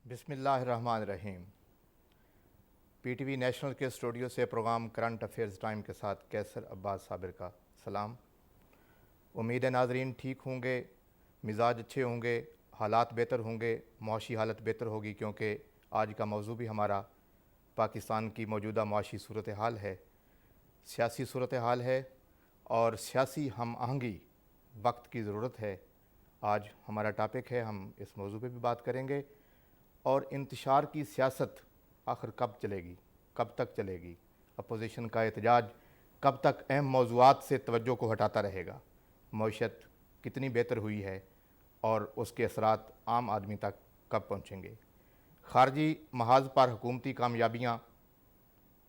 بسم اللہ الرحمن الرحیم۔ پی ٹی وی نیشنل کے اسٹوڈیو سے پروگرام کرنٹ افیئرز ٹائم کے ساتھ کیسر عباس صابر کا سلام۔ امید ہے ناظرین ٹھیک ہوں گے، مزاج اچھے ہوں گے، حالات بہتر ہوں گے، معاشی حالت بہتر ہوگی، کیونکہ آج کا موضوع بھی ہمارا پاکستان کی موجودہ معاشی صورتحال ہے، سیاسی صورتحال ہے، اور سیاسی ہم آہنگی وقت کی ضرورت ہے۔ آج ہمارا ٹاپک ہے، ہم اس موضوع پہ بھی بات کریں گے۔ اور انتشار کی سیاست آخر کب چلے گی، کب تک چلے گی؟ اپوزیشن کا احتجاج کب تک اہم موضوعات سے توجہ کو ہٹاتا رہے گا؟ معیشت کتنی بہتر ہوئی ہے اور اس کے اثرات عام آدمی تک کب پہنچیں گے؟ خارجی محاذ پر حکومتی کامیابیاں،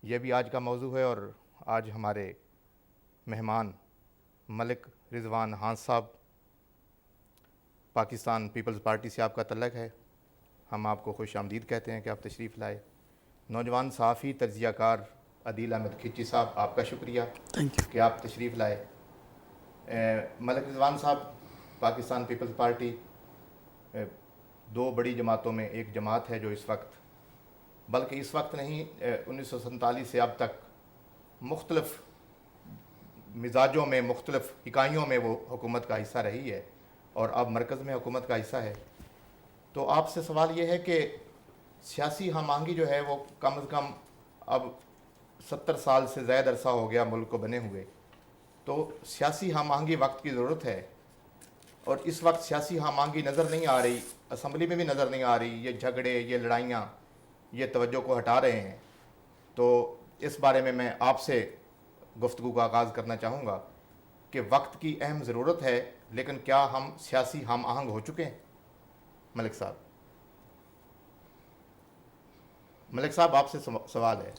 یہ بھی آج کا موضوع ہے، اور آج ہمارے مہمان ملک رضوان ہانس صاحب، پاکستان پیپلز پارٹی سے آپ کا تعلق ہے، ہم آپ کو خوش آمدید کہتے ہیں کہ آپ تشریف لائے۔ نوجوان صحافی تجزیہ کار عدیل احمد کھچی صاحب، آپ کا شکریہ کہ آپ تشریف لائے۔ ملک رضوان صاحب، پاکستان پیپلز پارٹی دو بڑی جماعتوں میں ایک جماعت ہے جو اس وقت، بلکہ اس وقت نہیں، 1947 سے اب تک مختلف مزاجوں میں، مختلف اکائیوں میں وہ حکومت کا حصہ رہی ہے، اور اب مرکز میں حکومت کا حصہ ہے۔ تو آپ سے سوال یہ ہے کہ سیاسی ہم آہنگی جو ہے وہ کم از کم اب 70 سال سے زائد عرصہ ہو گیا ملک کو بنے ہوئے، تو سیاسی ہم آہنگی وقت کی ضرورت ہے، اور اس وقت سیاسی ہم آہنگی نظر نہیں آ رہی، اسمبلی میں بھی نظر نہیں آ رہی، یہ جھگڑے، یہ لڑائیاں، یہ توجہ کو ہٹا رہے ہیں۔ تو اس بارے میں آپ سے گفتگو کا آغاز کرنا چاہوں گا کہ وقت کی اہم ضرورت ہے، لیکن کیا ہم سیاسی ہم آہنگ ہو چکے ہیں؟ ملک صاحب، ملک صاحب آپ سے سوال ہے۔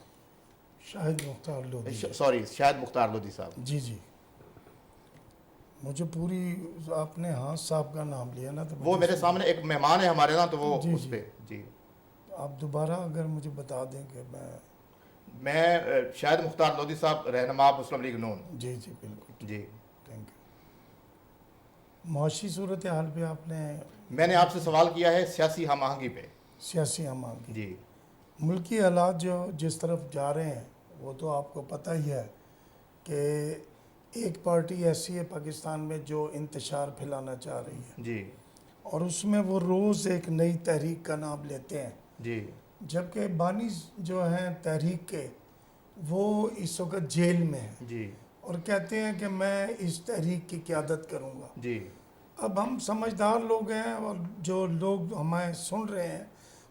شاہد مختار لودھی، سوری، شاہد مختار لودھی صاحب۔ جی جی، مجھے پوری، آپ نے ہانس صاحب کا نام لیا نا، تو وہ میرے سامنے ایک مہمان ہے ہمارے نا، تو وہ جی اس جی، پہ جی آپ دوبارہ اگر مجھے بتا دیں کہ میں شاہد مختار لودھی صاحب، رہنما مسلم لیگ نون۔ جی جی بالکل جی، تھینک یو۔ معاشی صورتحال پہ آپ نے، میں نے آپ سے سوال کیا ہے سیاسی ہم آہنگی پہ۔ سیاسی ہم آہنگی، جی ملکی حالات جو جس طرف جا رہے ہیں وہ تو آپ کو پتہ ہی ہے کہ ایک پارٹی ایسی ہے پاکستان میں جو انتشار پھیلانا چاہ رہی ہے، جی اور اس میں وہ روز ایک نئی تحریک کا نام لیتے ہیں، جی جبکہ بانی جو ہیں تحریک کے وہ اس وقت جیل میں ہیں، جی اور کہتے ہیں کہ میں اس تحریک کی قیادت کروں گا۔ جی اب ہم سمجھدار لوگ ہیں، اور جو لوگ ہمیں سن رہے ہیں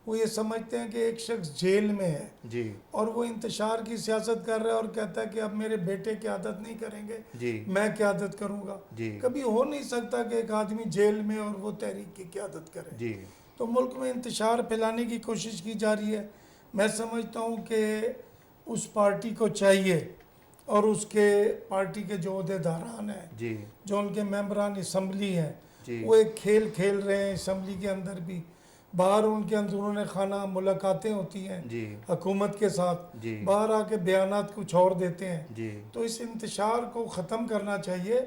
وہ یہ سمجھتے ہیں کہ ایک شخص جیل میں ہے جی اور وہ انتشار کی سیاست کر رہا ہے، اور کہتا ہے کہ اب میرے بیٹے قیادت نہیں کریں گے، جی میں قیادت کروں گا۔ جی کبھی ہو نہیں سکتا کہ ایک آدمی جیل میں اور وہ تحریک کی قیادت کرے۔ جی تو ملک میں انتشار پھیلانے کی کوشش کی جا رہی ہے۔ میں سمجھتا ہوں کہ اس پارٹی کو چاہیے، اور اس کے پارٹی کے جو عہدیداران ہیں، جی جو ان کے ممبران اسمبلی ہیں، جی وہ ایک کھیل کھیل رہے ہیں اسمبلی کے اندر بھی، باہر ان کے اندرون خانہ ملاقاتیں ہوتی ہیں جی حکومت کے ساتھ، جی باہر آ کے بیانات کچھ اور دیتے ہیں۔ جی تو اس انتشار کو ختم کرنا چاہیے۔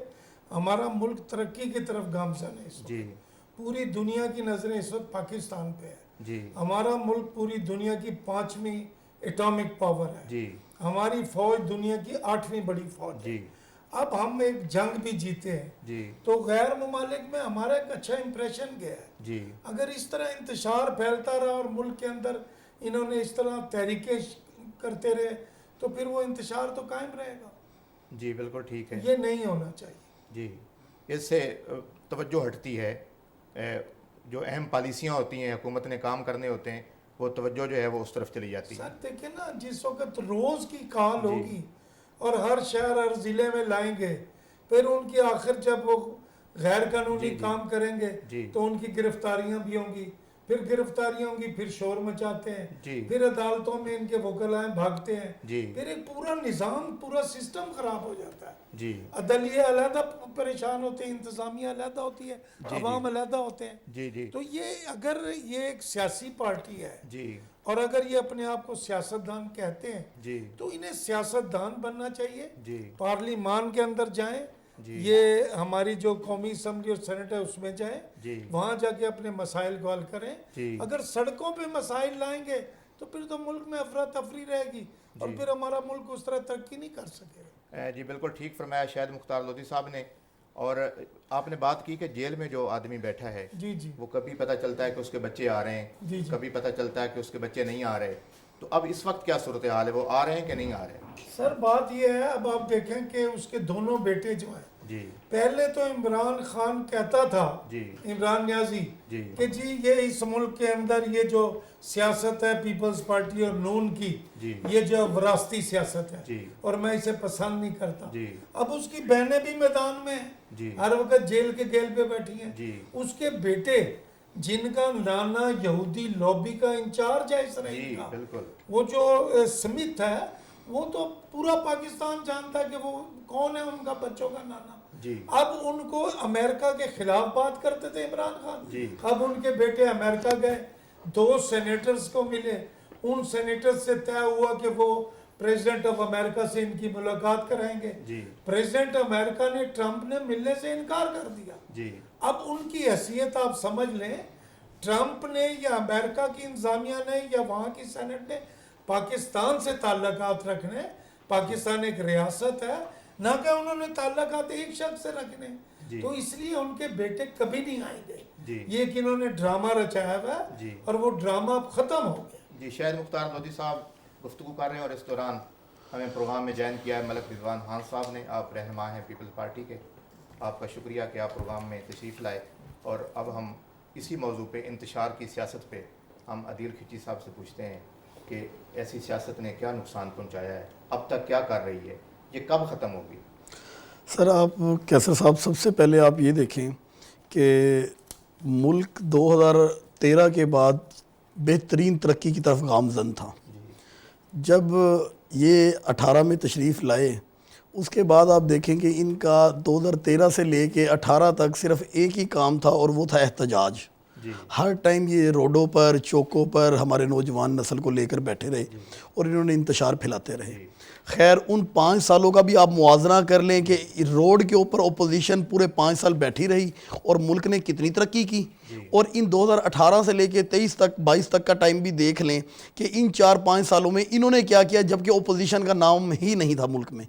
ہمارا ملک ترقی کی طرف گامزن ہے اس جی وقت، پوری دنیا کی نظریں اس وقت پاکستان پہ ہیں۔ جی ہمارا ملک پوری دنیا کی 5ویں اٹامک پاور ہے، جی ہماری فوج دنیا کی 8ویں بڑی فوج ہے۔ جی اب ہم ایک جنگ بھی جیتے ہیں، جی تو غیر ممالک میں ہمارا ایک اچھا امپریشن گیا ہے۔ جی اگر اس طرح انتشار پھیلتا رہا اور ملک کے اندر انہوں نے اس طرح تحریکیں کرتے رہے، تو پھر وہ انتشار تو قائم رہے گا۔ جی بالکل ٹھیک ہے۔ یہ نہیں ہونا چاہیے۔ جی، اس سے توجہ ہٹتی ہے، جو اہم پالیسیاں ہوتی ہیں، حکومت نے کام کرنے ہوتے ہیں، وہ توجہ جو ہے وہ اس طرف چلی جاتی ہے. سر دیکھیں نا، جس وقت روز کی کال ہوگی اور ہر شہر ہر ضلع میں لائیں گے، پھر ان کی آخر جب وہ غیر قانونی کام کریں گے تو ان کی گرفتاریاں بھی ہوں گی، پھر گرفتاریاں ہوں گی، پھر شور مچاتے ہیں، پھر عدالتوں میں ان کے وکلائیں بھاگتے ہیں، پھر ایک پورا نظام، پورا سسٹم خراب ہو جاتا ہے. عدلیہ علیحدہ پریشان ہوتے ہیں، انتظامیہ علیحدہ ہوتی ہے، عوام علیحدہ ہوتے ہیں. تو یہ اگر یہ ایک سیاسی پارٹی ہے اور اگر یہ اپنے آپ کو سیاستدان کہتے ہیں تو انہیں سیاستدان بننا چاہیے، پارلیمان کے اندر جائیں، یہ ہماری جو قومی اسمبلی اور سینٹ ہے اس میں جائیں، وہاں جا کے اپنے مسائل کو حل کریں. اگر سڑکوں پہ مسائل لائیں گے تو پھر تو ملک میں افراتفری رہے گی اور پھر ہمارا ملک اس طرح ترقی نہیں کر سکے. جی بالکل ٹھیک فرمایا شاہد مختار لودھی صاحب نے. اور آپ نے بات کی کہ جیل میں جو آدمی بیٹھا ہے وہ کبھی پتہ چلتا ہے کہ اس کے بچے آ رہے ہیں، کبھی پتہ چلتا ہے کہ اس کے بچے نہیں آ رہے. تو اب اس وقت کیا صورتحال ہے، وہ آ رہے ہیں کہ نہیں آ رہے؟ سر بات یہ ہے، اب آپ دیکھیں کہ اس کے دونوں بیٹے جو ہیں، پہلے تو عمران خان کہتا تھا، عمران نیازی، کہ جی یہ اس ملک کے اندر یہ جو سیاست ہے پیپلز پارٹی اور نون کی، یہ جو وراثتی سیاست ہے اور میں اسے پسند نہیں کرتا. اب اس کی بہنیں بھی میدان میں ہیں، ہر وقت جیل کے گیل پہ بیٹھی ہیں. اس کے بیٹے جن کا نانا یہودی لابی کا انچارج ہے اسرائیل کا، وہ جو سمتھ ہے، وہ تو پورا پاکستان جانتا ہے کہ وہ کون ہے ان کا بچوں کا نانا. اب ان کو امریکہ کے خلاف بات کرتے تھے عمران خان، اب ان کے بیٹے امریکہ گئے، 2 سینیٹرز کو ملے، ان سینیٹرز سے طے ہوا کہ وہ پریزیڈنٹ آف امریکہ سے ان کی ملاقات کرائیں گے. پریزیڈنٹ امریکہ نے ٹرمپ نے ملنے سے انکار کر دیا. اب ان کی حیثیت آپ سمجھ لیں، ٹرمپ نے یا امریکہ کی انتظامیہ نے یا وہاں کی سینٹ نے پاکستان سے تعلقات رکھنے، پاکستان ایک ریاست ہے، نہ کہ انہوں نے تعلقات ایک شخص سے رکھنے. تو اس لیے ان کے بیٹے کبھی نہیں آئیں گے. یہ کہ انہوں نے ڈرامہ رچایا ہوا ہے اور وہ ڈرامہ اب ختم ہو گیا. شاہد مختار لودھی صاحب گفتگو کر رہے ہیں اور اس دوران ہمیں پروگرام میں جوائن کیا ہے ملک رضوان خان صاحب نے. آپ رہنما ہیں پیپلز پارٹی کے، آپ کا شکریہ کہ آپ پروگرام میں تشریف لائے. اور اب ہم اسی موضوع پہ، انتشار کی سیاست پہ، ہم عدیل کھچی صاحب سے پوچھتے ہیں کہ ایسی سیاست نے کیا نقصان پہنچایا ہے، اب تک کیا کر رہی ہے، یہ کب ختم ہوگی؟ سر آپ کیسر صاحب، سب سے پہلے آپ یہ دیکھیں کہ ملک 2013 کے بعد بہترین ترقی کی طرف گامزن تھا. جب یہ 18 میں تشریف لائے، اس کے بعد آپ دیکھیں کہ ان کا 2013 سے لے کے 18 تک صرف ایک ہی کام تھا اور وہ تھا احتجاج. ہر ٹائم یہ روڈوں پر، چوکوں پر ہمارے نوجوان نسل کو لے کر بیٹھے رہے اور انہوں نے انتشار پھیلاتے رہے. خیر ان 5 سالوں کا بھی آپ موازنہ کر لیں کہ روڈ کے اوپر اپوزیشن پورے 5 سال بیٹھی رہی اور ملک نے کتنی ترقی کی. اور ان 2018 سے لے کے 23 تک 22 تک کا ٹائم بھی دیکھ لیں کہ ان 4-5 سالوں میں انہوں نے کیا کیا، جبکہ اپوزیشن کا نام ہی نہیں تھا ملک میں.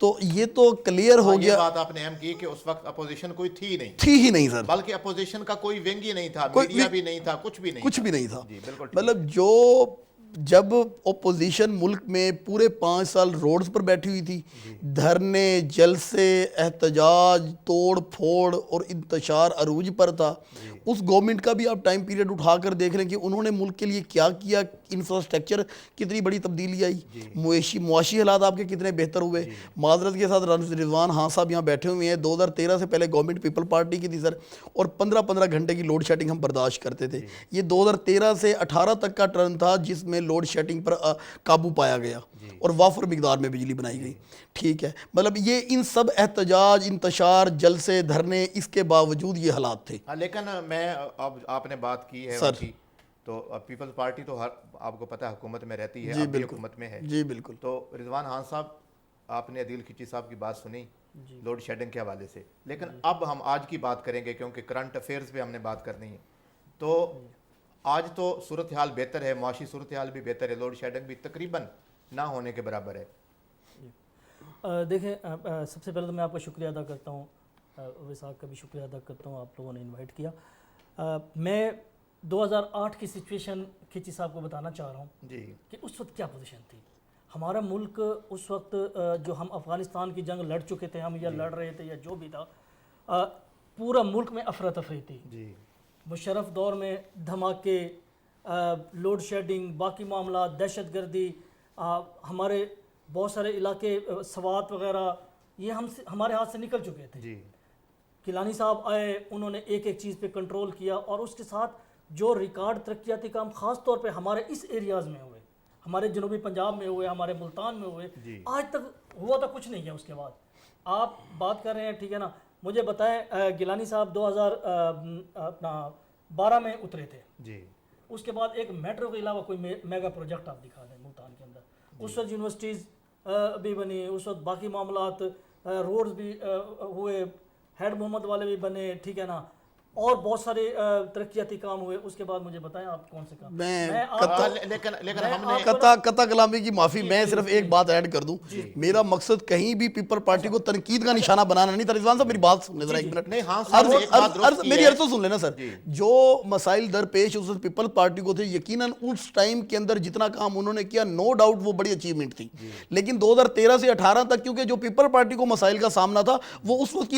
تو یہ تو کلیئر ہو گیا. یہ بات آپ نے اہم کی کہ اس وقت اپوزیشن کوئی تھی ہی نہیں سر، بلکہ اپوزیشن کا کوئی ونگ ہی نہیں تھا، میڈیا بھی نہیں تھا، کچھ بھی نہیں تھا. مطلب جو جب اپوزیشن ملک میں پورے 5 سال روڈز پر بیٹھی ہوئی تھی، دھرنے، جلسے، احتجاج، توڑ پھوڑ اور انتشار عروج پر تھا، اس گورنمنٹ کا بھی آپ ٹائم پیریڈ اٹھا کر دیکھ لیں کہ انہوں نے ملک کے لیے کیا کیا. انفراسٹرکچر کتنی بڑی تبدیلی آئی، معاشی حالات آپ کے کتنے بہتر ہوئے. معذرت کے ساتھ رضوان خان صاحب یہاں بیٹھے ہوئے ہیں، 2013 سے پہلے گورنمنٹ پیپل پارٹی کی تھی سر، اور 15 گھنٹے کی لوڈ شیڈنگ ہم برداشت کرتے تھے. یہ 2013 سے 18 تک کا ٹرن تھا جس میں لوڈ شیڈنگ پر قابو پایا گیا اور وافر مقدار میں بجلی بنائی گئی. ٹھیک ہے، مطلب یہ ان سب احتجاج، انتشار، جلسے، دھرنے، اس کے باوجود یہ حالات تھے. لیکن میں اب آپ نے بات کی ہے ان کی، تو پیپلز پارٹی تو آپ کو پتہ ہے حکومت میں رہتی ہے، اب بھی حکومت میں ہے. جی بالکل. تو رضوان خان صاحب، آپ نے عدیل کھچی صاحب کی بات سنی لوڈ شیڈنگ کے حوالے سے، لیکن اب ہم آج کی بات کریں گے کیونکہ کرنٹ افیئرز پہ ہم نے بات کرنی ہے. تو آج تو صورتحال بہتر ہے، معاشی صورتحال بھی بہتر ہے، لوڈ شیڈنگ بھی تقریباً نہ ہونے کے برابر ہے. دیکھیں، سب سے پہلے تو میں آپ کا شکریہ ادا کرتا ہوں، وساق کا بھی شکریہ ادا کرتا ہوں، آپ لوگوں نے انوائٹ کیا. میں 2008 کی سچویشن کھچی صاحب کو بتانا چاہ رہا ہوں کہ اس وقت کیا پوزیشن تھی. ہمارا ملک اس وقت جو ہم افغانستان کی جنگ لڑ چکے تھے، ہم یا لڑ رہے تھے یا جو بھی تھا، پورا ملک میں افراتفری تھی. مشرف دور میں دھماکے، لوڈ شیڈنگ، باقی معاملات، دہشت گردی، ہمارے بہت سارے علاقے سوات وغیرہ یہ ہمارے ہاتھ سے نکل چکے تھے. جی گیلانی صاحب آئے، انہوں نے ایک ایک چیز پہ کنٹرول کیا، اور اس کے ساتھ جو ریکارڈ ترقیاتی کام خاص طور پہ ہمارے اس ایریاز میں ہوئے، ہمارے جنوبی پنجاب میں ہوئے، ہمارے ملتان میں ہوئے، آج تک ہوا تھا کچھ نہیں ہے. اس کے بعد آپ بات کر رہے ہیں، ٹھیک ہے نا، مجھے بتائیں گیلانی صاحب 2012 میں اترے تھے جی، اس کے بعد ایک میٹرو کے علاوہ کوئی میگا پروجیکٹ آپ دکھا دیں ملتان کے اندر. اس وقت یونیورسٹیز بھی بنی، اس وقت باقی معاملات، روڈز بھی ہوئے، ہیڈ محمد والے بھی بنے، ٹھیک ہے نا، اور بہت سارے ترقیاتی کام ہوئے. اس کے بعد مجھے بتائیں آپ کون سے کام. لیکن ہم نے قطع کلامی کی معافی، میں صرف ایک بات ایڈ کر دوں. میرا مقصد کہیں بھی پیپل پارٹی کو تنقید کا نشانہ بنانا نہیں تھا. رضوان صاحب میری بات سن لیں ذرا ایک منٹ. میری عرض تو سن لینا سر. جو مسائل درپیش اس وقت پیپل پارٹی کو تھے، یقیناً اس ٹائم کے اندر جتنا کام انہوں نے کیا، نو ڈاؤٹ وہ بڑی اچیومنٹ تھی. لیکن 2013 سے 18 تک کیونکہ جو پیپل پارٹی کو مسائل کا سامنا تھا وہ اس وقت کی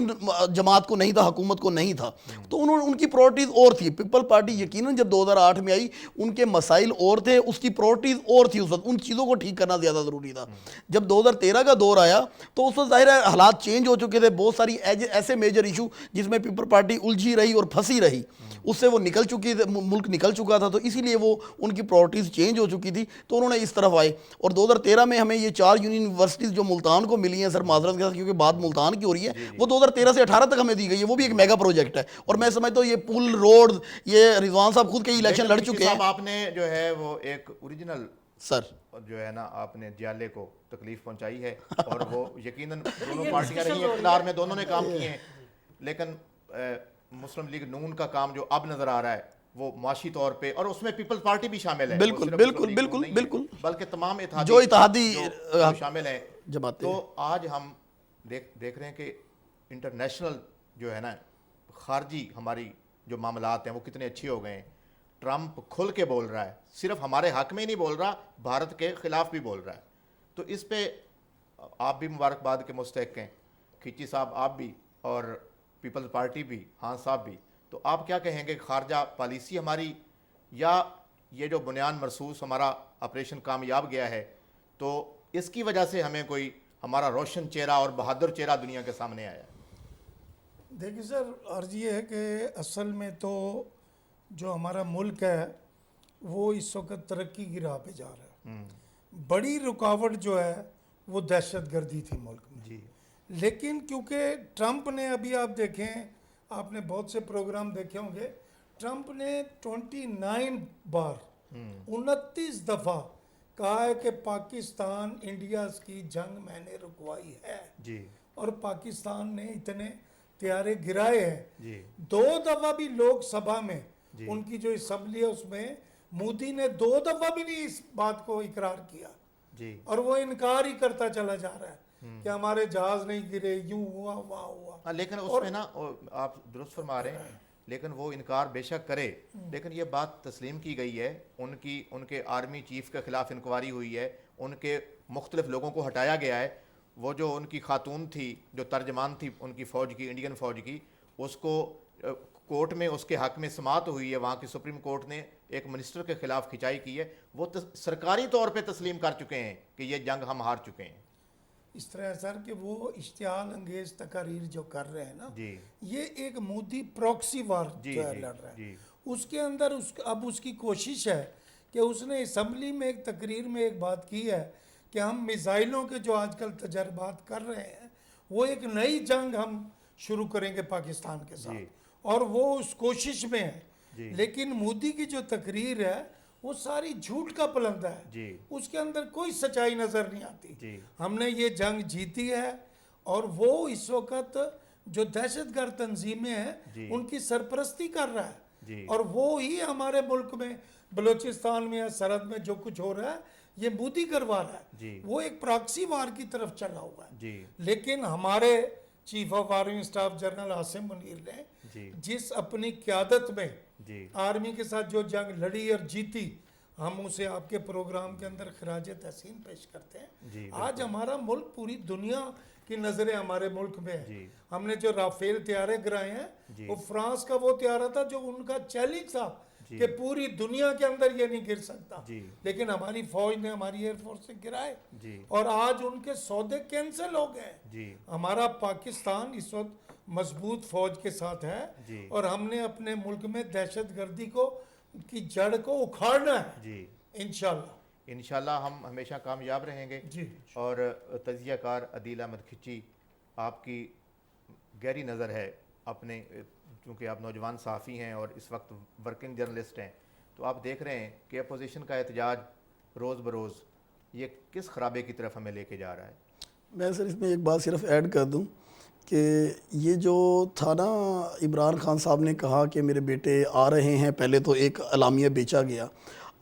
جماعت کو نہیں تھا، حکومت کو نہیں تھا، تو ان کی پرائرٹیز اور تھی. پیپل پارٹی یقیناً جب 2008 میں آئی ان کے مسائل اور تھے، اس کی پرائرٹیز اور تھی. اس وقت ان چیزوں کو ٹھیک کرنا زیادہ ضروری تھا. جب 2013 کا دور آیا تو اس وقت ظاہر ہے حالات چینج ہو چکے تھے. بہت ساری ایسے میجر ایشو جس میں پیپل پارٹی الجھی رہی اور پھنسی رہی، اس سے وہ نکل چکی، ملک نکل چکا تھا، تو اسی لیے وہ ان کی پرائرٹیز چینج ہو چکی تھی، تو انہوں نے اس طرف آئے. اور 2013 میں ہمیں یہ 4 یونیورسٹیز جو ملتان کو ملی ہیں، سر معذرت کے ساتھ کیونکہ بات ملتان کی ہو رہی ہے، وہ 2013 سے 18 تک ہمیں دی گئی ہے. وہ بھی ایک میگا پروجیکٹ ہے. اور میں سمجھتا ہوں یہ پل، روڈ، یہ رضوان صاحب خود کئی الیکشن لڑ چکے ہیں. آپ نے جو ہے وہ ایک اوریجنل سر جو ہے نا آپ نے جیالے کو تکلیف پہنچائی ہے، اور وہ یقیناً دونوں پارٹیاں رہی ہیں اقتدار میں، دونوں نے کام کیے ہیں. لیکن مسلم لیگ نون کا کام جو اب نظر آ رہا ہے وہ معاشی طور پہ، اور اس میں پیپلز پارٹی بھی شامل ہے، بالکل بالکل بالکل بالکل، بلکہ تمام جو اتحادی شامل ہیں جماعتیں. تو آج ہم دیکھ رہے ہیں کہ انٹرنیشنل جو ہے نا خارجی ہماری جو معاملات ہیں وہ کتنے اچھے ہو گئے ہیں. ٹرمپ کھل کے بول رہا ہے، صرف ہمارے حق میں ہی نہیں بول رہا، بھارت کے خلاف بھی بول رہا ہے. تو اس پہ آپ بھی مبارکباد کے مستحق ہیں، کھچی صاحب آپ بھی، اور پیپلز پارٹی بھی، ہاں صاحب بھی. تو آپ کیا کہیں گے، خارجہ پالیسی ہماری، یا یہ جو بنیان مرصوص ہمارا آپریشن کامیاب گیا ہے تو اس کی وجہ سے ہمیں کوئی ہمارا روشن چہرہ اور بہادر چہرہ دنیا کے سامنے آیا؟ دیکھیے سر، عرض یہ ہے کہ اصل میں تو جو ہمارا ملک ہے وہ اس وقت ترقی کی راہ پہ جا رہا ہے. بڑی رکاوٹ جو ہے وہ دہشت گردی تھی ملک میں. جی. لیکن کیونکہ ٹرمپ نے، ابھی آپ دیکھیں، آپ نے بہت سے پروگرام دیکھے ہوں گے، ٹرمپ نے 29 بار 29 دفعہ کہا ہے کہ پاکستان انڈیا کی جنگ میں نے رکوائی ہے. جی. اور پاکستان نے اتنے طیارے گرائے ہیں. جی. 2 دفعہ بھی لوک سبھا میں ان کی جو اسمبلی ہے اس میں مودی نے 2 دفعہ بھی نہیں اس بات کو اقرار کیا. جی. اور وہ انکار ہی کرتا چلا جا رہا ہے کہ ہمارے جہاز نہیں گرے، یوں ہوا وہاں ہوا. لیکن اس میں نا آپ درست فرما رہے ہیں، لیکن وہ انکار بے شک کرے، لیکن یہ بات تسلیم کی گئی ہے، ان کے آرمی چیف کے خلاف انکوائری ہوئی ہے، ان کے مختلف لوگوں کو ہٹایا گیا ہے. وہ جو ان کی خاتون تھی جو ترجمان تھی ان کی فوج کی، انڈین فوج کی، اس کو کورٹ میں اس کے حق میں سماعت ہوئی ہے، وہاں کی سپریم کورٹ نے ایک منسٹر کے خلاف کھنچائی کی ہے. وہ سرکاری طور پہ تسلیم کر چکے ہیں کہ یہ جنگ ہم ہار چکے ہیں. اس طرح سر کہ وہ اشتعال انگیز تقاریر جو کر رہے ہیں نا، یہ ایک مودی پروکسی وار جو ہے لڑ رہا ہے. اس کے اندر اب اس کی کوشش ہے کہ اس نے اسمبلی میں ایک تقریر میں ایک بات کی ہے کہ ہم میزائلوں کے جو آج کل تجربات کر رہے ہیں وہ ایک نئی جنگ ہم شروع کریں گے پاکستان کے ساتھ، اور وہ اس کوشش میں ہے. لیکن مودی کی جو تقریر ہے وہ ساری جھوٹ کا پلندہ ہے. اس کے اندر کوئی سچائی نظر نہیں آتی. ہم نے یہ جنگ جیتی ہے، اور وہ اس وقت جو دہشت گرد تنظیمیں ہیں ان کی سرپرستی کر رہا ہے. اور وہ ہی ہمارے ملک میں بلوچستان میں یا سرحد میں جو کچھ ہو رہا ہے یہ مودی کروا رہا ہے. وہ ایک پراکسی وار کی طرف چلا ہوا ہے. لیکن ہمارے chief of army staff general Asim Munir نے جس اپنی قیادت میں آرمی کے ساتھ جو جنگ لڑی اور جیتی، ہم اسے آپ کے پروگرام کے اندر خراج تحسین پیش کرتے ہیں. آج ہمارا ملک پوری دنیا کی نظریں ہمارے ملک میں ہے. ہم نے جو رافیل طیارے گرائے ہیں وہ فرانس کا وہ طیارہ تھا جو ان کا چیلنج تھا کہ پوری دنیا کے اندر یہ نہیں گر سکتا، لیکن ہماری فوج نے، ہماری ایئر فورس نے گرائے، اور آج ان کے سودے کینسل ہو گئے۔ ہمارا پاکستان اس وقت مضبوط فوج کے ساتھ ہے، اور ہم نے اپنے ملک میں دہشت گردی کی جڑ کو اکھاڑنا ہے انشاءاللہ۔ انشاءاللہ ہم ہمیشہ کامیاب رہیں گے۔ اور تجزیہ کار عدیل احمد کھچی، آپ کی گہری نظر ہے اپنے، چونکہ آپ نوجوان صحافی ہیں اور اس وقت ورکنگ جرنلسٹ ہیں، تو آپ دیکھ رہے ہیں کہ اپوزیشن کا احتجاج روز بروز یہ کس خرابے کی طرف ہمیں لے کے جا رہا ہے؟ میں سر اس میں ایک بات صرف ایڈ کر دوں کہ یہ جو تھا نا، عمران خان صاحب نے کہا کہ میرے بیٹے آ رہے ہیں، پہلے تو ایک اعلامیہ بیچا گیا۔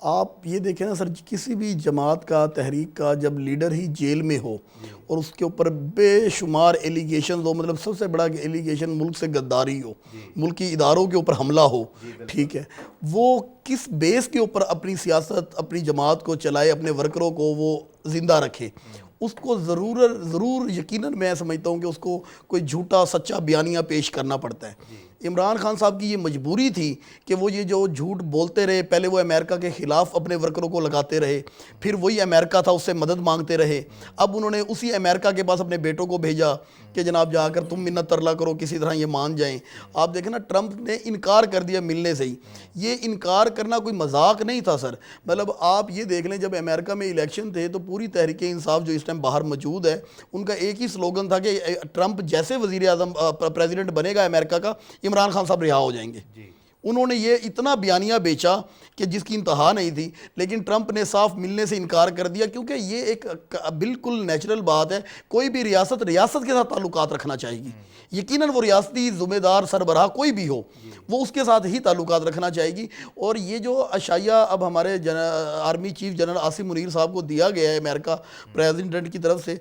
آپ یہ دیکھیں نا سر، کسی بھی جماعت کا، تحریک کا جب لیڈر ہی جیل میں ہو اور اس کے اوپر بے شمار ایلیگیشنز ہو، مطلب سب سے بڑا ایلیگیشن ملک سے غداری ہو، ملکی اداروں کے اوپر حملہ ہو، ٹھیک ہے، وہ کس بیس کے اوپر اپنی سیاست، اپنی جماعت کو چلائے، اپنے ورکروں کو وہ زندہ رکھے، اس کو ضرور یقیناً میں سمجھتا ہوں کہ اس کو کوئی جھوٹا سچا بیانیہ پیش کرنا پڑتا ہے۔ عمران خان صاحب کی یہ مجبوری تھی کہ وہ یہ جو جھوٹ بولتے رہے، پہلے وہ امریکہ کے خلاف اپنے ورکروں کو لگاتے رہے، پھر وہی امریکہ تھا اس سے مدد مانگتے رہے، اب انہوں نے اسی امریکہ کے پاس اپنے بیٹوں کو بھیجا کہ جناب جا کر تم منت ترلا کرو، کسی طرح یہ مان جائیں۔ آپ دیکھیں نا، ٹرمپ نے انکار کر دیا ملنے سے ہی۔ یہ انکار کرنا کوئی مذاق نہیں تھا سر، مطلب آپ یہ دیکھ لیں، جب امریکہ میں الیکشن تھے تو پوری تحریک انصاف جو اس ٹائم باہر موجود ہے، ان کا ایک ہی سلوگن تھا کہ ٹرمپ جیسے وزیر اعظم پریزیڈنٹ بنے گا امریکہ کا، عمران خان صاحب رہا ہو جائیں گے۔ انہوں نے یہ اتنا بیانیہ بیچا کہ جس کی انتہا نہیں تھی، لیکن ٹرمپ نے صاف ملنے سے انکار کر دیا، کیونکہ یہ ایک بالکل نیچرل بات ہے، کوئی بھی ریاست کے ساتھ تعلقات رکھنا چاہے گی، یقیناً وہ ریاستی ذمہ دار سربراہ کوئی بھی ہو، وہ اس کے ساتھ ہی تعلقات رکھنا چاہے گی۔ اور یہ جو اشائیہ اب ہمارے army chief general Asim Munir صاحب کو دیا گیا ہے امریکہ پریزیڈنٹ کی طرف سے،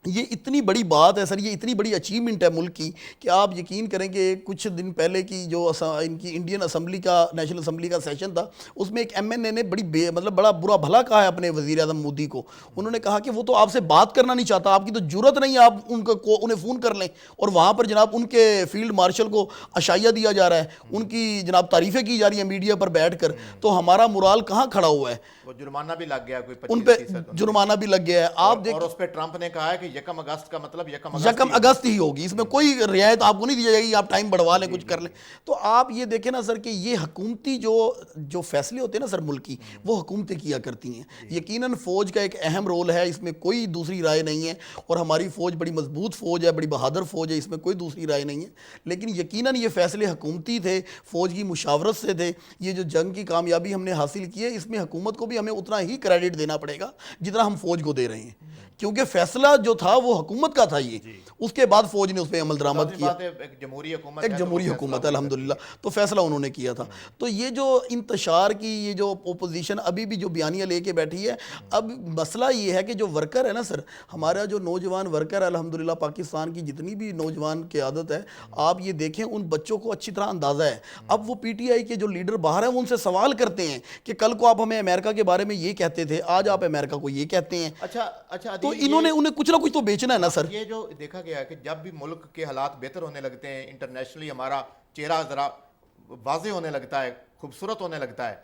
یہ اتنی بڑی بات ہے سر، یہ اتنی بڑی اچیومنٹ ہے ملک کی کہ آپ یقین کریں کہ کچھ دن پہلے کی جو ان کی انڈین اسمبلی کا، نیشنل اسمبلی کا سیشن تھا، اس میں ایک ایم این اے نے بڑا برا بھلا کہا ہے اپنے وزیر اعظم مودی کو۔ انہوں نے کہا کہ وہ تو آپ سے بات کرنا نہیں چاہتا، آپ کی تو جرت نہیں ہے، آپ انہیں فون کر لیں، اور وہاں پر جناب ان کے فیلڈ مارشل کو عشائیہ دیا جا رہا ہے، ان کی جناب تعریفیں کی جا رہی ہیں میڈیا پر بیٹھ کر، تو ہمارا مرال کہاں کھڑا ہوا ہے؟ وہ جرمانہ بھی لگ گیا، کوئی ان پہ جرمانہ بھی لگ گیا ہے۔ آپ اور اس پہ ٹرمپ نے کہا ہے کہ 1 اگست کا مطلب 1 اگست ہی ہوگی، اس میں کوئی رعایت آپ کو نہیں دی جائے گی، آپ ٹائم بڑھوا لیں، کچھ کر لیں۔ تو آپ یہ دیکھیں نا سر کہ یہ حکومتی جو فیصلے ہوتے ہیں نا سر ملک کی، وہ حکومتیں کیا کرتی ہیں۔ یقیناً فوج کا ایک اہم رول ہے، اس میں کوئی دوسری رائے نہیں ہے، اور ہماری فوج بڑی مضبوط فوج ہے، بڑی بہادر فوج ہے، اس میں کوئی دوسری رائے نہیں ہے، لیکن یقیناً یہ فیصلے حکومتی تھے، فوج کی مشاورت سے تھے۔ یہ جو جنگ کی کامیابی ہم نے حاصل کی ہے، اس میں حکومت کو بھی ہمیں اتنا ہی کریڈٹ دینا پڑے گا جتنا ہم فوج کو دے رہے ہیں، کیونکہ فیصلہ جو تھا وہ حکومت کا تھا، یہ اس کے بعد فوج نے اس پہ عمل درآمد کیا۔ ایک جمہوری حکومت ہے الحمدللہ، تو فیصلہ انہوں نے کیا تھا۔ تو یہ جو انتشار کی یہ جو اپوزیشن ابھی بھی جو بیانیہ لے کے بیٹھی ہے، اب مسئلہ یہ ہے کہ جو ورکر ہے نا سر، ہمارا جو نوجوان ورکر ہے الحمدللہ، پاکستان کی جتنی بھی نوجوان قیادت ہے، آپ یہ دیکھیں ان بچوں کو اچھی طرح اندازہ ہے۔ اب وہ پی ٹی آئی کے جو لیڈر باہر ہیں، وہ ان سے سوال کرتے ہیں کہ کل کو آپ ہمیں امریکہ کے بارے میں یہ کہتے تھے، آج آپ امریکہ کو یہ کہتے ہیں۔ اچھا، تو انہوں نے انہیں کچھ نہ کچھ تو بیچنا ہے نا سر۔ یہ جو دیکھا گیا ہے کہ جب بھی ملک کے حالات بہتر ہونے لگتے ہیں، انٹرنیشنلی ہمارا چہرہ ذرا واضح ہونے لگتا ہے، خوبصورت ہونے لگتا ہے،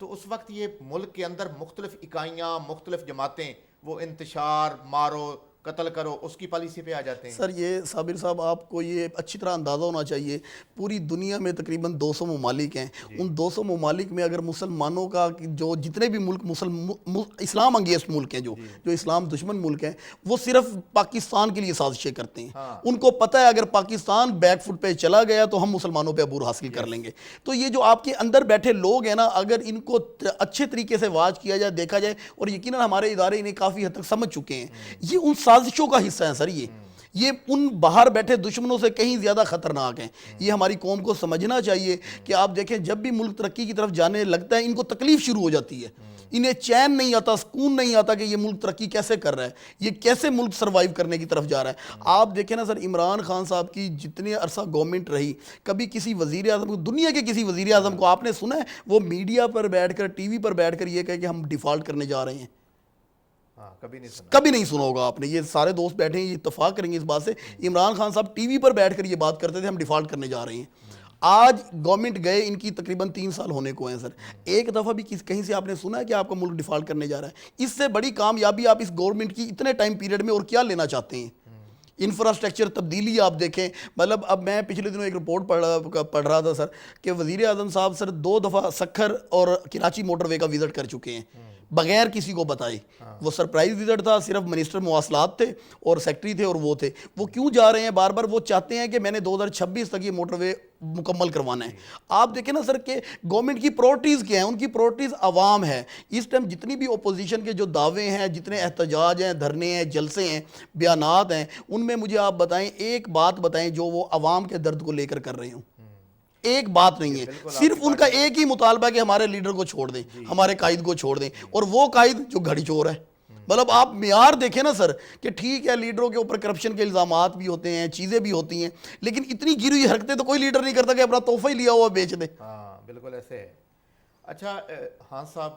تو اس وقت یہ ملک کے اندر مختلف اکائیاں، مختلف جماعتیں وہ انتشار، مارو قتل کرو، اس کی پالیسی پہ آ جاتے ہیں۔ سر یہ صابر صاحب، آپ کو یہ اچھی طرح اندازہ ہونا چاہیے، پوری دنیا میں تقریباً 200 ممالک ہیں، ان 200 ممالک میں اگر مسلمانوں کا جو جتنے بھی ملک اسلام انگیز ملک ہیں، جو اسلام دشمن ملک ہیں، وہ صرف پاکستان کے لیے سازشیں کرتے ہیں۔ ان کو پتہ ہے اگر پاکستان بیک فٹ پہ چلا گیا تو ہم مسلمانوں پہ عبور حاصل کر لیں گے۔ تو یہ جو آپ کے اندر بیٹھے لوگ ہیں نا، اگر ان کو اچھے طریقے سے واچ کیا جائے، دیکھا جائے، اور یقیناً ہمارے ادارے انہیں کافی حد تک سمجھ چکے ہیں، یہ ان سازشوں کا حصہ ہیں سر، یہ ان باہر بیٹھے دشمنوں سے کہیں زیادہ خطرناک ہیں۔ یہ ہماری قوم کو سمجھنا چاہیے کہ آپ دیکھیں جب بھی ملک ترقی کی طرف جانے لگتا ہے، ان کو تکلیف شروع ہو جاتی ہے، انہیں چین نہیں آتا، سکون نہیں آتا کہ یہ ملک ترقی کیسے کر رہا ہے، یہ کیسے ملک سروائیو کرنے کی طرف جا رہا ہے۔ آپ دیکھیں نا سر، عمران خان صاحب کی جتنے عرصہ گورنمنٹ رہی، کبھی کسی وزیر اعظم کو، دنیا کے کسی وزیر اعظم کو آپ نے سنا ہے وہ میڈیا پر بیٹھ کر، ٹی وی پر بیٹھ کر یہ کہے کہ ہم ڈیفالٹ کرنے جا رہے ہیں؟ کبھی نہیں سنا ہوگا آپ نے۔ یہ سارے دوست بیٹھے ہیں، یہ اتفاق کریں گے اس بات سے، عمران خان صاحب ٹی وی پر بیٹھ کر یہ بات کرتے تھے ہم ڈیفالٹ کرنے جا رہے ہیں۔ آج گورنمنٹ گئے ان کی تقریباً 3 سال ہونے کو ہیں سر. ایک دفعہ بھی کہیں سے آپ نے سنا ہے کہ آپ کا ملک ڈیفالٹ کرنے جا رہا ہے؟ اس سے بڑی کامیابی آپ اس گورنمنٹ کی اتنے ٹائم پیریڈ میں اور کیا لینا چاہتے ہیں؟ انفراسٹرکچر تبدیلی آپ دیکھیں. مطلب اب میں پچھلے دنوں ایک رپورٹ پڑھ رہا تھا سر کہ وزیر اعظم صاحب سر 2 دفعہ سکھر اور کراچی موٹر وے کا وزٹ کر چکے ہیں بغیر کسی کو بتائے. وہ سرپرائز وزٹ تھا, صرف منسٹر مواصلات تھے اور سیکٹری تھے اور وہ تھے. وہ کیوں جا رہے ہیں بار بار؟ وہ چاہتے ہیں کہ میں نے 2026 تک یہ موٹر وے مکمل کروانا ہے. آپ دیکھیں نا سر کہ گورنمنٹ کی پرورٹیز کیا ہیں. ان کی پرورٹیز عوام ہے. اس ٹائم جتنی بھی اپوزیشن کے جو دعوے ہیں, جتنے احتجاج ہیں, دھرنے ہیں, جلسے ہیں, بیانات ہیں, ان میں مجھے آپ بتائیں ایک بات بتائیں جو وہ عوام کے درد کو لے کر رہے ہوں. ایک بات نہیں ہے. صرف ان کا ایک ہی مطالبہ ہے کہ ہمارے لیڈر کو چھوڑ دیں, ہمارے قائد کو چھوڑ دیں, اور وہ قائد جو گھڑی چور ہے. مطلب آپ معیار دیکھیں نا سر کہ ٹھیک ہے لیڈروں کے اوپر کرپشن کے الزامات بھی ہوتے ہیں, چیزیں بھی ہوتی ہیں, لیکن اتنی گری ہوئی حرکتیں تو کوئی لیڈر نہیں کرتا کہ اپنا تحفہ ہی لیا ہوا بیچ دے. ہاں بالکل ایسے ہے. اچھا خان صاحب,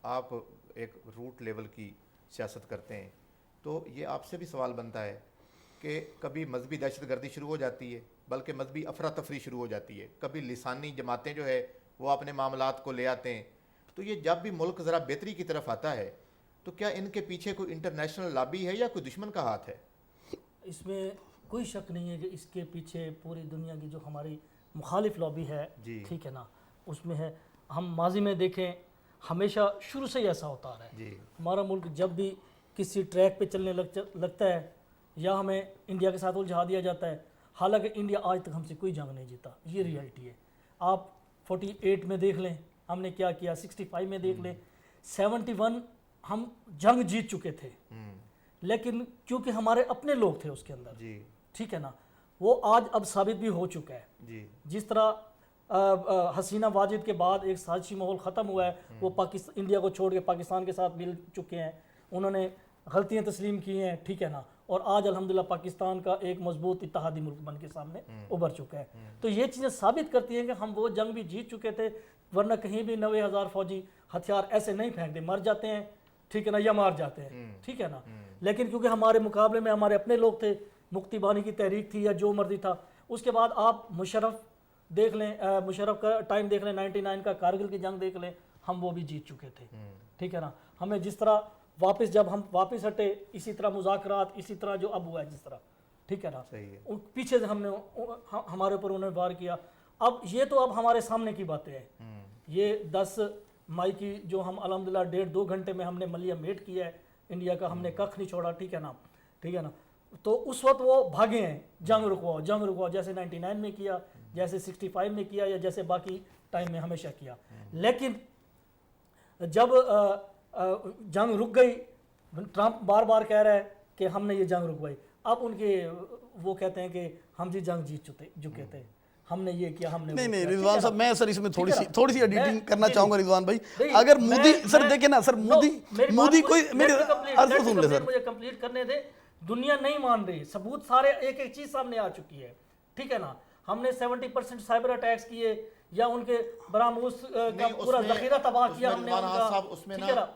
آپ ایک روٹ لیول کی سیاست کرتے ہیں, تو یہ آپ سے بھی سوال بنتا ہے کہ کبھی مذہبی دہشت گردی شروع ہو جاتی ہے, بلکہ مذہبی افراتفری شروع ہو جاتی ہے, کبھی لسانی جماعتیں جو ہے وہ اپنے معاملات کو لے آتے ہیں. تو یہ جب بھی ملک ذرا بہتری کی طرف آتا ہے تو کیا ان کے پیچھے کوئی انٹرنیشنل لابی ہے یا کوئی دشمن کا ہاتھ ہے؟ اس میں کوئی شک نہیں ہے کہ اس کے پیچھے پوری دنیا کی جو ہماری مخالف لابی ہے, ٹھیک ہے نا, اس میں ہے. ہم ماضی میں دیکھیں ہمیشہ شروع سے ہی ایسا ہوتا آ رہا ہے. ہمارا ملک جب بھی کسی ٹریک پہ چلنے لگتا ہے یا ہمیں انڈیا کے ساتھ الجھا دیا جاتا ہے, حالانکہ انڈیا آج تک ہم سے کوئی جنگ نہیں جیتا. یہ ریالٹی ہے. آپ 48 میں دیکھ لیں ہم نے کیا کیا, 65 میں دیکھ لیں, 71 ہم جنگ جیت چکے تھے, لیکن کیونکہ ہمارے اپنے لوگ تھے اس کے اندر, ٹھیک ہے نا, وہ آج اب ثابت بھی ہو چکا ہے. جس طرح حسینہ واجد کے بعد ایک سازشی ماحول ختم ہوا ہے, وہ انڈیا کو چھوڑ کے پاکستان کے ساتھ مل چکے ہیں, انہوں نے غلطیاں تسلیم کی ہیں, ٹھیک ہے نا, اور آج الحمدللہ پاکستان کا ایک مضبوط اتحادی ملک بن کے سامنے ابھر چکا ہے. تو یہ چیزیں ثابت کرتی ہیں کہ ہم وہ جنگ بھی جیت چکے تھے, ورنہ کہیں بھی 90,000 فوجی ہتھیار ایسے نہیں پھینکتے, مر جاتے ہیں, ٹھیک ہے نا, یا مار جاتے ہیں, ٹھیک ہے نا. لیکن کیونکہ ہمارے مقابلے میں ہمارے اپنے لوگ تھے, مکتی بانی کی تحریک تھی یا جو مرضی تھا. اس کے بعد آپ مشرف دیکھ لیں, مشرف کا ٹائم دیکھ لیں, 99 کا کارگل کی جنگ دیکھ لیں, ہم وہ بھی جیت چکے تھے, ٹھیک ہے نا. ہمیں جس طرح جب ہم واپس ہٹے, اسی طرح مذاکرات, اسی طرح جو اب ہوا ہے جس طرح, ٹھیک ہے نا, پیچھے سے ہم نے ہمارے اوپر انہوں نے وار کیا. اب یہ تو اب ہمارے سامنے کی باتیں ہیں. یہ 10 مئی کی جو ہم الحمدللہ 1.5-2 گھنٹے میں ہم نے ملیہ میٹ کیا ہے انڈیا کا, ہم نے کخ نہیں چھوڑا, ٹھیک ہے نا, ٹھیک ہے نا. تو اس وقت وہ بھاگے ہیں, جنگ رکواؤ, جیسے 99 میں کیا, جیسے 65 میں کیا, یا جیسے باقی ٹائم میں ہمیشہ کیا. لیکن جب جنگ رک گئی, ٹرمپ بار بار کہہ رہا ہے کہ ہم نے یہ جنگ رکوائی. اب ان کے وہ کہتے ہیں کہ ہم جی جنگ جیت چکے تھے, ہم نے یہ کیا, ہم نے نہیں رضوان صاحب, میں سر اس میں تھوڑی سی ایڈیٹنگ کرنا چاہوں گا رضوان بھائی. اگر مودی سر دیکھیں نا سر, مودی کوئی میرے عرض سن لے سر, مجھے کمپلیٹ کرنے دے. دنیا نہیں مان رہی, ثبوت سارے ایک ایک چیز سامنے آ چکی ہے, ٹھیک ہے نا. ہم نے 70% سائبر اٹیکس کیے, یا ان کے براموس کا پورا ذخیرہ تباہ کیا ہم نے ان کا, ٹھیک ہے نا.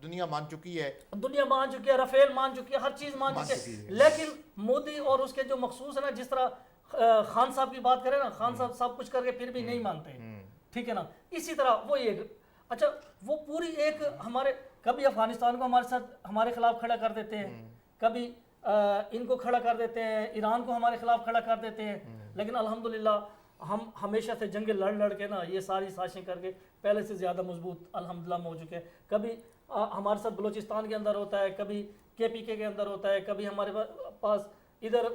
دنیا مان چکی ہے, رفیل مان چکی ہے, ہر چیز مان چکی ہے. لیکن مودی اور اس کے جو مخصوص ہے نا, جس طرح خان صاحب کی بات کریں نا, خان صاحب سب کچھ کر کے پھر بھی نہیں مانتے, ٹھیک ہے نا. اسی طرح وہ یہ, اچھا وہ پوری ایک ہمارے, کبھی افغانستان کو ہمارے ساتھ ہمارے خلاف کھڑا کر دیتے ہیں, کبھی ان کو کھڑا کر دیتے ہیں, ایران کو ہمارے خلاف کھڑا کر دیتے ہیں. لیکن الحمدللہ ہم ہمیشہ سے جنگیں لڑ کے نا, یہ ساری سازشیں کر کے پہلے سے زیادہ مضبوط الحمدللہ ہو چکے ہیں. کبھی ہمارے ساتھ بلوچستان کے اندر ہوتا ہے, کبھی KPK کے اندر ہوتا ہے, کبھی ہمارے پاس ادھر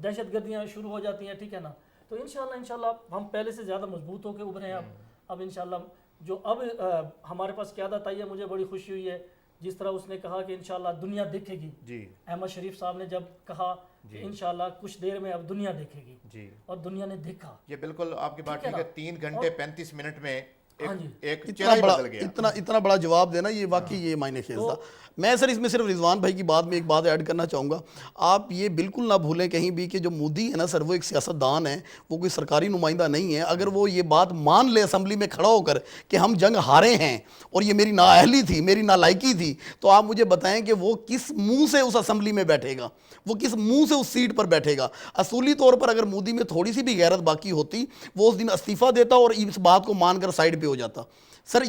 دہشت گردیاں شروع ہو جاتی ہیں, ٹھیک ہے نا. تو انشاءاللہ ہم پہلے سے زیادہ مضبوط ہو کے ابھرے ہیں. اب انشاءاللہ جو اب ہمارے پاس قیادت آئی ہے, مجھے بڑی خوشی ہوئی ہے. جس طرح اس نے کہا کہ انشاءاللہ دنیا دیکھے گی, احمد شریف صاحب نے جب کہا کہ انشاءاللہ کچھ دیر میں اب دنیا دیکھے گی, اور دنیا نے دیکھا. یہ بالکل آپ کی بات ٹھیک ہے. 3 گھنٹے 35 منٹ میں ایک چہرہ ہی بدل گیا. اتنا بڑا جواب دینا یہ واقعی یہ معنی خیز تھا. میں سر اس میں صرف رضوان بھائی کی بات میں ایک بات ایڈ کرنا چاہوں گا. آپ یہ بالکل نہ بھولیں کہیں بھی کہ جو مودی ہے نا سر وہ ایک سیاست دان ہے, وہ کوئی سرکاری نمائندہ نہیں ہے. اگر وہ یہ بات مان لے اسمبلی میں کھڑا ہو کر کہ ہم جنگ ہارے ہیں اور یہ میری نااہلی تھی, میری نالائکی تھی, تو آپ مجھے بتائیں کہ وہ کس منہ سے اس اسمبلی میں بیٹھے گا, وہ کس منہ سے اس سیٹ پر بیٹھے گا. اصولی طور پر اگر مودی میں تھوڑی سی بھی غیرت باقی ہوتی وہ اس دن استعفیٰ دیتا اور اس بات کو مان کر سائڈ پہ ہو جاتا. سر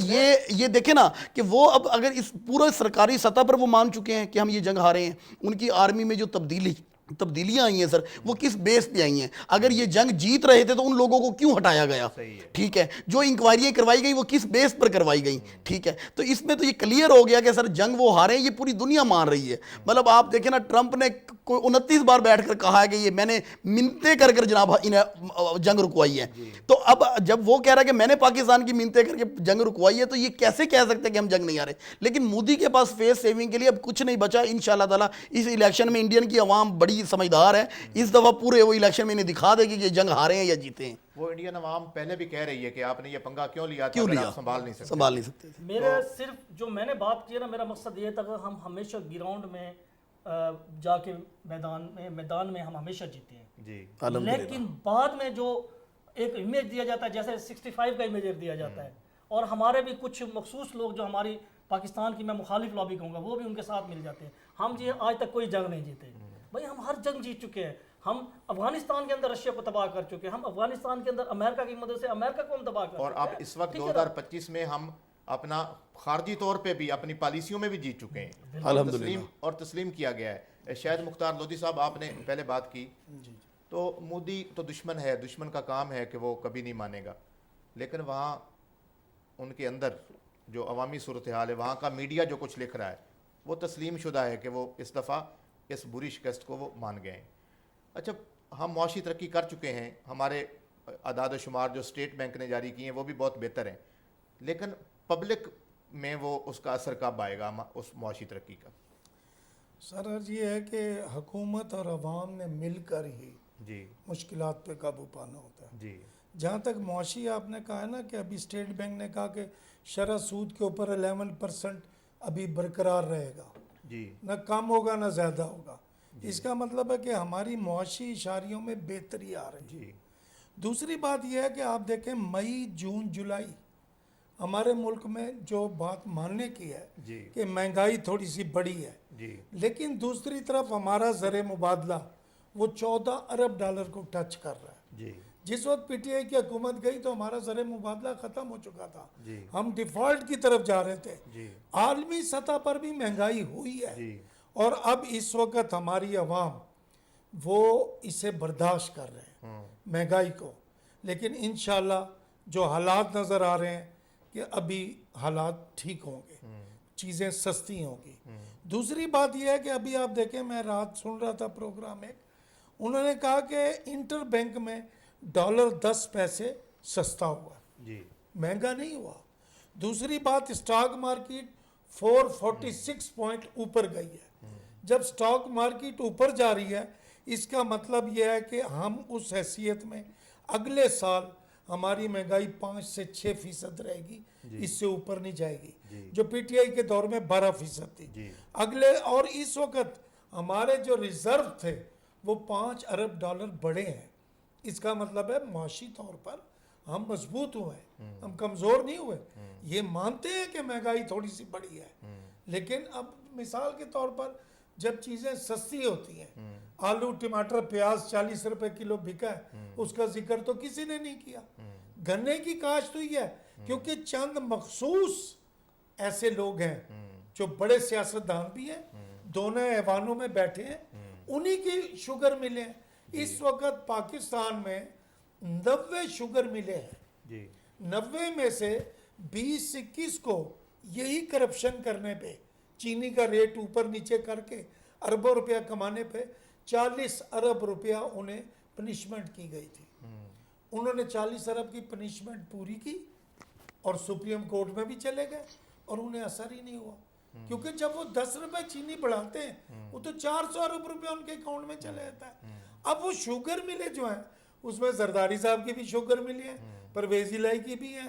یہ دیکھیں نا کہ وہ اب اگر اس پورے سرکاری سطح پر وہ مان چکے ہیں کہ ہم یہ جنگ ہارے ہیں, ان کی آرمی میں جو تبدیلیاں آئی ہیں سر وہ کس بیس پہ آئی ہیں. اگر یہ جنگ جیت رہے تھے تو ان لوگوں کو کیوں ہٹایا گیا, ٹھیک ہے. جو انکوائریاں کروائی گئی وہ کس بیس پر کروائی گئی, ٹھیک ہے. تو اس میں تو یہ کلیئر ہو گیا کہ سر جنگ وہ ہارے ہیں, یہ پوری دنیا مان رہی ہے. مطلب آپ دیکھیں نا ٹرمپ نے 29 بار بیٹھ کر کہا ہے کہ یہ میں نے منتیں کر کر جناب انہیں جنگ رکوائی ہے. تو اب جب وہ کہہ رہا ہے کہ میں نے پاکستان کی منتیں کر کے جنگ رکوائی ہے تو یہ کیسے کہہ سکتے ہیں کہ ہم جنگ نہیں ہارے. لیکن مودی کے پاس فیس سیونگ کے لیے اب کچھ نہیں بچا. انشاءاللہ تعالیٰ اس الیکشن میں انڈین کی عوام بڑی سمجھدار ہے, اس دفعہ پورے وہ الیکشن میں انہیں دکھا دے گی کہ جنگ ہارے ہیں یا جیتے ہیں. وہ انڈین عوام پہلے بھی کہہ رہی ہے کہ آپ نے یہ پنگا کیوں لیا, سنبھال نہیں سکتے. میرا صرف جو میں نے بات کی نا, میرا مقصد یہ تھا کہ ہم ہمیشہ گراؤنڈ میں جا کے میدان میں ہم ہمیشہ جیتے ہیں, لیکن بعد میں جو ایک امیج دیا جاتا ہے جیسے 65 کا امیج دیا جاتا ہے, اور ہمارے بھی کچھ مخصوص لوگ جو ہماری پاکستان کی میں مخالف لابی کہوں گا وہ بھی ان کے ساتھ مل جاتے ہیں. ہم جی آج تک کوئی جنگ نہیں جیتے بھائی, ہم ہر جنگ جیت چکے ہیں. ہم افغانستان کے اندر رشیا کو تباہ کر چکے ہیں, ہم افغانستان کے اندر امریکہ کی مدد سے امریکہ کو ہم تباہ کر چکے ہیں. اور اب اس وقت 2025 میں ہم اپنا خارجی طور پہ بھی اپنی پالیسیوں میں بھی جیت چکے ہیں, اور تسلیم کیا گیا ہے. شاید مختار لودھی صاحب آپ نے پہلے بات کی, تو مودی تو دشمن ہے, دشمن کا کام ہے کہ وہ کبھی نہیں مانے گا. لیکن وہاں ان کے اندر جو عوامی صورتحال ہے, وہاں کا میڈیا جو کچھ لکھ رہا ہے وہ تسلیم شدہ ہے کہ وہ اس دفعہ اس بری شکست کو وہ مان گئے ہیں. اچھا, ہم معاشی ترقی کر چکے ہیں, ہمارے اعداد و شمار جو اسٹیٹ بینک نے جاری کیے ہیں وہ بھی بہت بہتر ہیں, لیکن پبلک میں وہ اس کا اثر کب آئے گا اس معاشی ترقی کا؟ سر یہ ہے کہ حکومت اور عوام نے مل کر ہی مشکلات پہ قابو پانا ہوتا ہے. جہاں تک معاشی آپ نے کہا ہے نا کہ ابھی اسٹیٹ بینک نے کہا کہ شرح سود کے اوپر 11% ابھی برقرار رہے گا, نہ کم ہوگا نہ زیادہ ہوگا. اس کا مطلب ہے کہ ہماری معاشی اشاریوں میں بہتری آ رہی ہے. دوسری بات یہ ہے کہ آپ دیکھیں مئی جون جولائی ہمارے ملک میں جو بات ماننے کی ہے کہ مہنگائی تھوڑی سی بڑی ہے, لیکن دوسری طرف ہمارا زر مبادلہ وہ 14 ارب ڈالر کو ٹچ کر رہا ہے. جس وقت پی ٹی آئی کی حکومت گئی تو ہمارا زر مبادلہ ختم ہو چکا تھا, ہم ڈیفالٹ کی طرف جا رہے تھے. عالمی سطح پر بھی مہنگائی ہوئی ہے, اور اب اس وقت ہماری عوام وہ اسے برداشت کر رہے ہیں مہنگائی کو. لیکن انشاءاللہ جو حالات نظر آ رہے ہیں کہ ابھی حالات ٹھیک ہوں گے, چیزیں سستی ہوں گی. دوسری بات یہ ہے کہ ابھی آپ دیکھیں, میں رات سن رہا تھا پروگرام ایک, انہوں نے کہا کہ انٹر بینک میں $10 پیسے سستا ہوا, مہنگا نہیں ہوا. دوسری بات, اسٹاک مارکیٹ 446 پوائنٹ اوپر گئی ہے. جب اسٹاک مارکیٹ اوپر جا رہی ہے اس کا مطلب یہ ہے کہ ہم اس حیثیت میں اگلے سال ہماری مہنگائی 5 سے 6% رہے گی, اس سے اوپر نہیں جائے گی, جو پی ٹی آئی کے دور میں 12% تھی اگلے. اور اس وقت ہمارے جو ریزرو تھے وہ $5 ارب بڑھے ہیں. اس کا مطلب ہے معاشی طور پر ہم مضبوط ہوئے, ہم کمزور نہیں ہوئے. یہ مانتے ہیں کہ مہنگائی تھوڑی سی بڑی ہے, لیکن اب مثال کے طور پر جب چیزیں سستی ہوتی ہیں, آلو ٹماٹر پیاز 40 روپے کلو بکا ہے, اس کا ذکر تو کسی نے نہیں کیا. گنے کی کاشت ہوئی ہے کیونکہ چند مخصوص ایسے لوگ ہیں جو بڑے سیاستدان بھی ہیں, دونوں ایوانوں میں بیٹھے ہیں, انہی کی شوگر ملے ہیں. اس وقت پاکستان میں 90 شوگر ملے ہیں, 90 میں سے 20-21 کو یہی کرپشن کرنے پہ, چینی کا ریٹ اوپر نیچے کر کے اربوں روپیہ کمانے پہ 40 ارب روپیہ انہیں پنشمنٹ کی گئی تھی. انہوں نے 40 ارب کی پنشمنٹ پوری کی اور سپریم کورٹ میں بھی چلے گئے اور انہیں اثر ہی نہیں ہوا, کیونکہ جب وہ 10 روپے چینی بڑھاتے ہیں وہ تو 400 ارب روپیہ ان کے اکاؤنٹ میں چلے جاتا ہے. اب وہ شوگر ملے جو ہیں اس میں زرداری صاحب کی بھی شوگر ملی ہے, پرویز الہی کی بھی ہیں,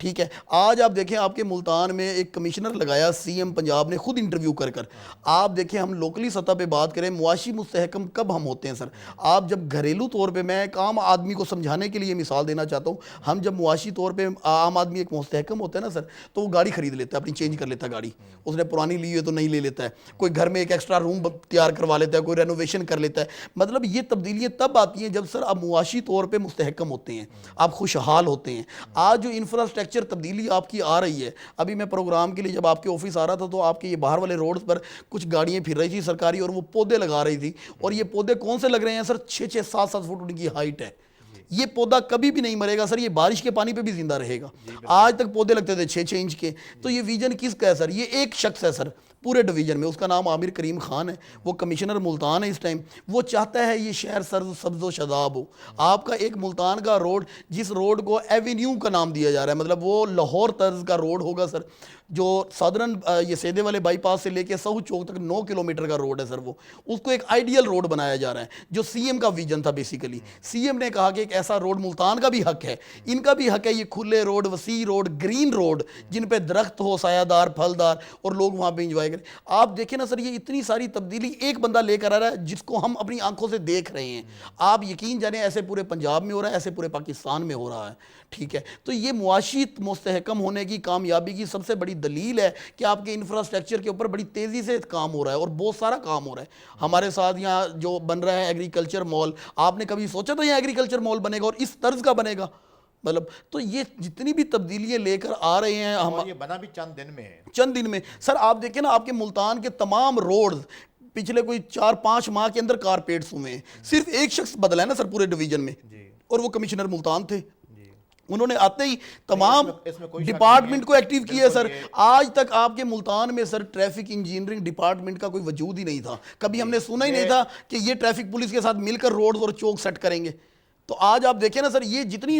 ٹھیک ہے. آج آپ دیکھیں آپ کے ملتان میں ایک کمشنر لگایا سی ایم پنجاب نے خود انٹرویو کر کر. آپ دیکھیں ہم لوکلی سطح پہ بات کریں, معاشی مستحکم کب ہم ہوتے ہیں سر؟ آپ جب گھریلو طور پہ, میں ایک عام آدمی کو سمجھانے کے لیے مثال دینا چاہتا ہوں, ہم جب معاشی طور پہ عام آدمی ایک مستحکم ہوتا ہے نا سر, تو وہ گاڑی خرید لیتا ہے, اپنی چینج کر لیتا ہے گاڑی, اس نے پرانی لی ہے تو نہیں لے لیتا ہے, کوئی گھر میں ایک ایکسٹرا روم تیار کروا لیتا ہے, کوئی رینوویشن کر لیتا ہے. مطلب یہ تبدیلیاں تب آتی ہیں جب سر آپ معاشی طور پہ مستحکم ہوتے ہیں, آپ خوشحال ہوتے ہیں. آج جو انفراسٹرکچر تبدیلی آپ کی آ رہی ہے, ابھی میں پروگرام کے لیے جب آپ کے آفس آ رہا تھا تو آپ کے یہ باہر والے روڈز پر کچھ گاڑیاں پھر رہی تھی سرکاری, اور وہ پودے لگا رہی تھی, اور یہ پودے کون سے لگ رہے ہیں سر؟ 6-7 فٹ ان کی ہائٹ ہے. یہ پودا کبھی بھی نہیں مرے گا سر, یہ بارش کے پانی پہ بھی زندہ رہے گا. آج تک پودے لگتے تھے 6 انچ کے. تو یہ ویژن کس کا ہے سر؟ یہ ایک شخص ہے سر پورے ڈویژن میں, اس کا نام عامر کریم خان ہے, وہ کمشنر ملتان ہے اس ٹائم. وہ چاہتا ہے یہ شہر سبز و شاداب ہو. آپ کا ایک ملتان کا روڈ, جس روڈ کو ایوینیو کا نام دیا جا رہا ہے, مطلب وہ لاہور طرز کا روڈ ہوگا سر, جو سادرن یہ سیدے والے بائی پاس سے لے کے سہو چوک تک 9 کلومیٹر کا روڈ ہے سر, وہ اس کو ایک آئیڈیل روڈ بنایا جا رہا ہے, جو سی ایم کا ویژن تھا. بیسیکلی سی ایم نے کہا کہ ایک ایسا روڈ, ملتان کا بھی حق ہے, ان کا بھی حق ہے, یہ کھلے روڈ, وسیع روڈ, گرین روڈ, جن پہ درخت ہو, سایہ دار, پھلدار, اور لوگ وہاں پہ انجوائے کریں. آپ دیکھیں نا سر, یہ اتنی ساری تبدیلی ایک بندہ لے کر آ رہا ہے جس کو ہم اپنی آنکھوں سے دیکھ رہے ہیں. آپ یقین جانیں ایسے پورے پنجاب میں ہو رہا ہے, ایسے پورے پاکستان میں ہو رہا ہے. ٹھیک ہے, تو یہ معاشی مستحکم ہونے کی کامیابی کی سب سے بڑی دلیل ہے کہ آپ کے انفراسٹرکچر کے اوپر بڑی تیزی سے کام ہو رہا ہے, اور بہت سارا کام ہو رہا ہے. ہمارے ساتھ یہاں جو بن رہا ہے ایگریکلچر مال, آپ نے کبھی سوچا تھا یہاں ایگریکلچر مال بنے گا اور اس طرز کا بنے گا؟ مطلب تو یہ جتنی بھی تبدیلیاں لے کر آ رہے ہیں, ہم یہ بنا بھی چند دن میں ہے. چند دن میں سر. آپ دیکھیں نا آپ کے ملتان کے تمام روڈز پچھلے کوئی 4-5 ماہ کے اندر کارپیٹس ہوئے ہیں. صرف ایک شخص بدلا ہے نا سر پورے ڈویژن میں, اور وہ کمشنر ملتان تھے. انہوں نے آتے ہی تمام ڈپارٹمنٹ کو ایکٹیو کیا ہے سر. آج تک آپ کے ملتان میں سر ٹریفک انجینئرنگ ڈپارٹمنٹ کا کوئی وجود ہی نہیں تھا. کبھی ہم نے سنا ہی نہیں تھا کہ یہ ٹریفک پولیس کے ساتھ مل کر روڈز اور چوک سیٹ کریں گے. تو آج آپ دیکھیں نا سر, یہ جتنی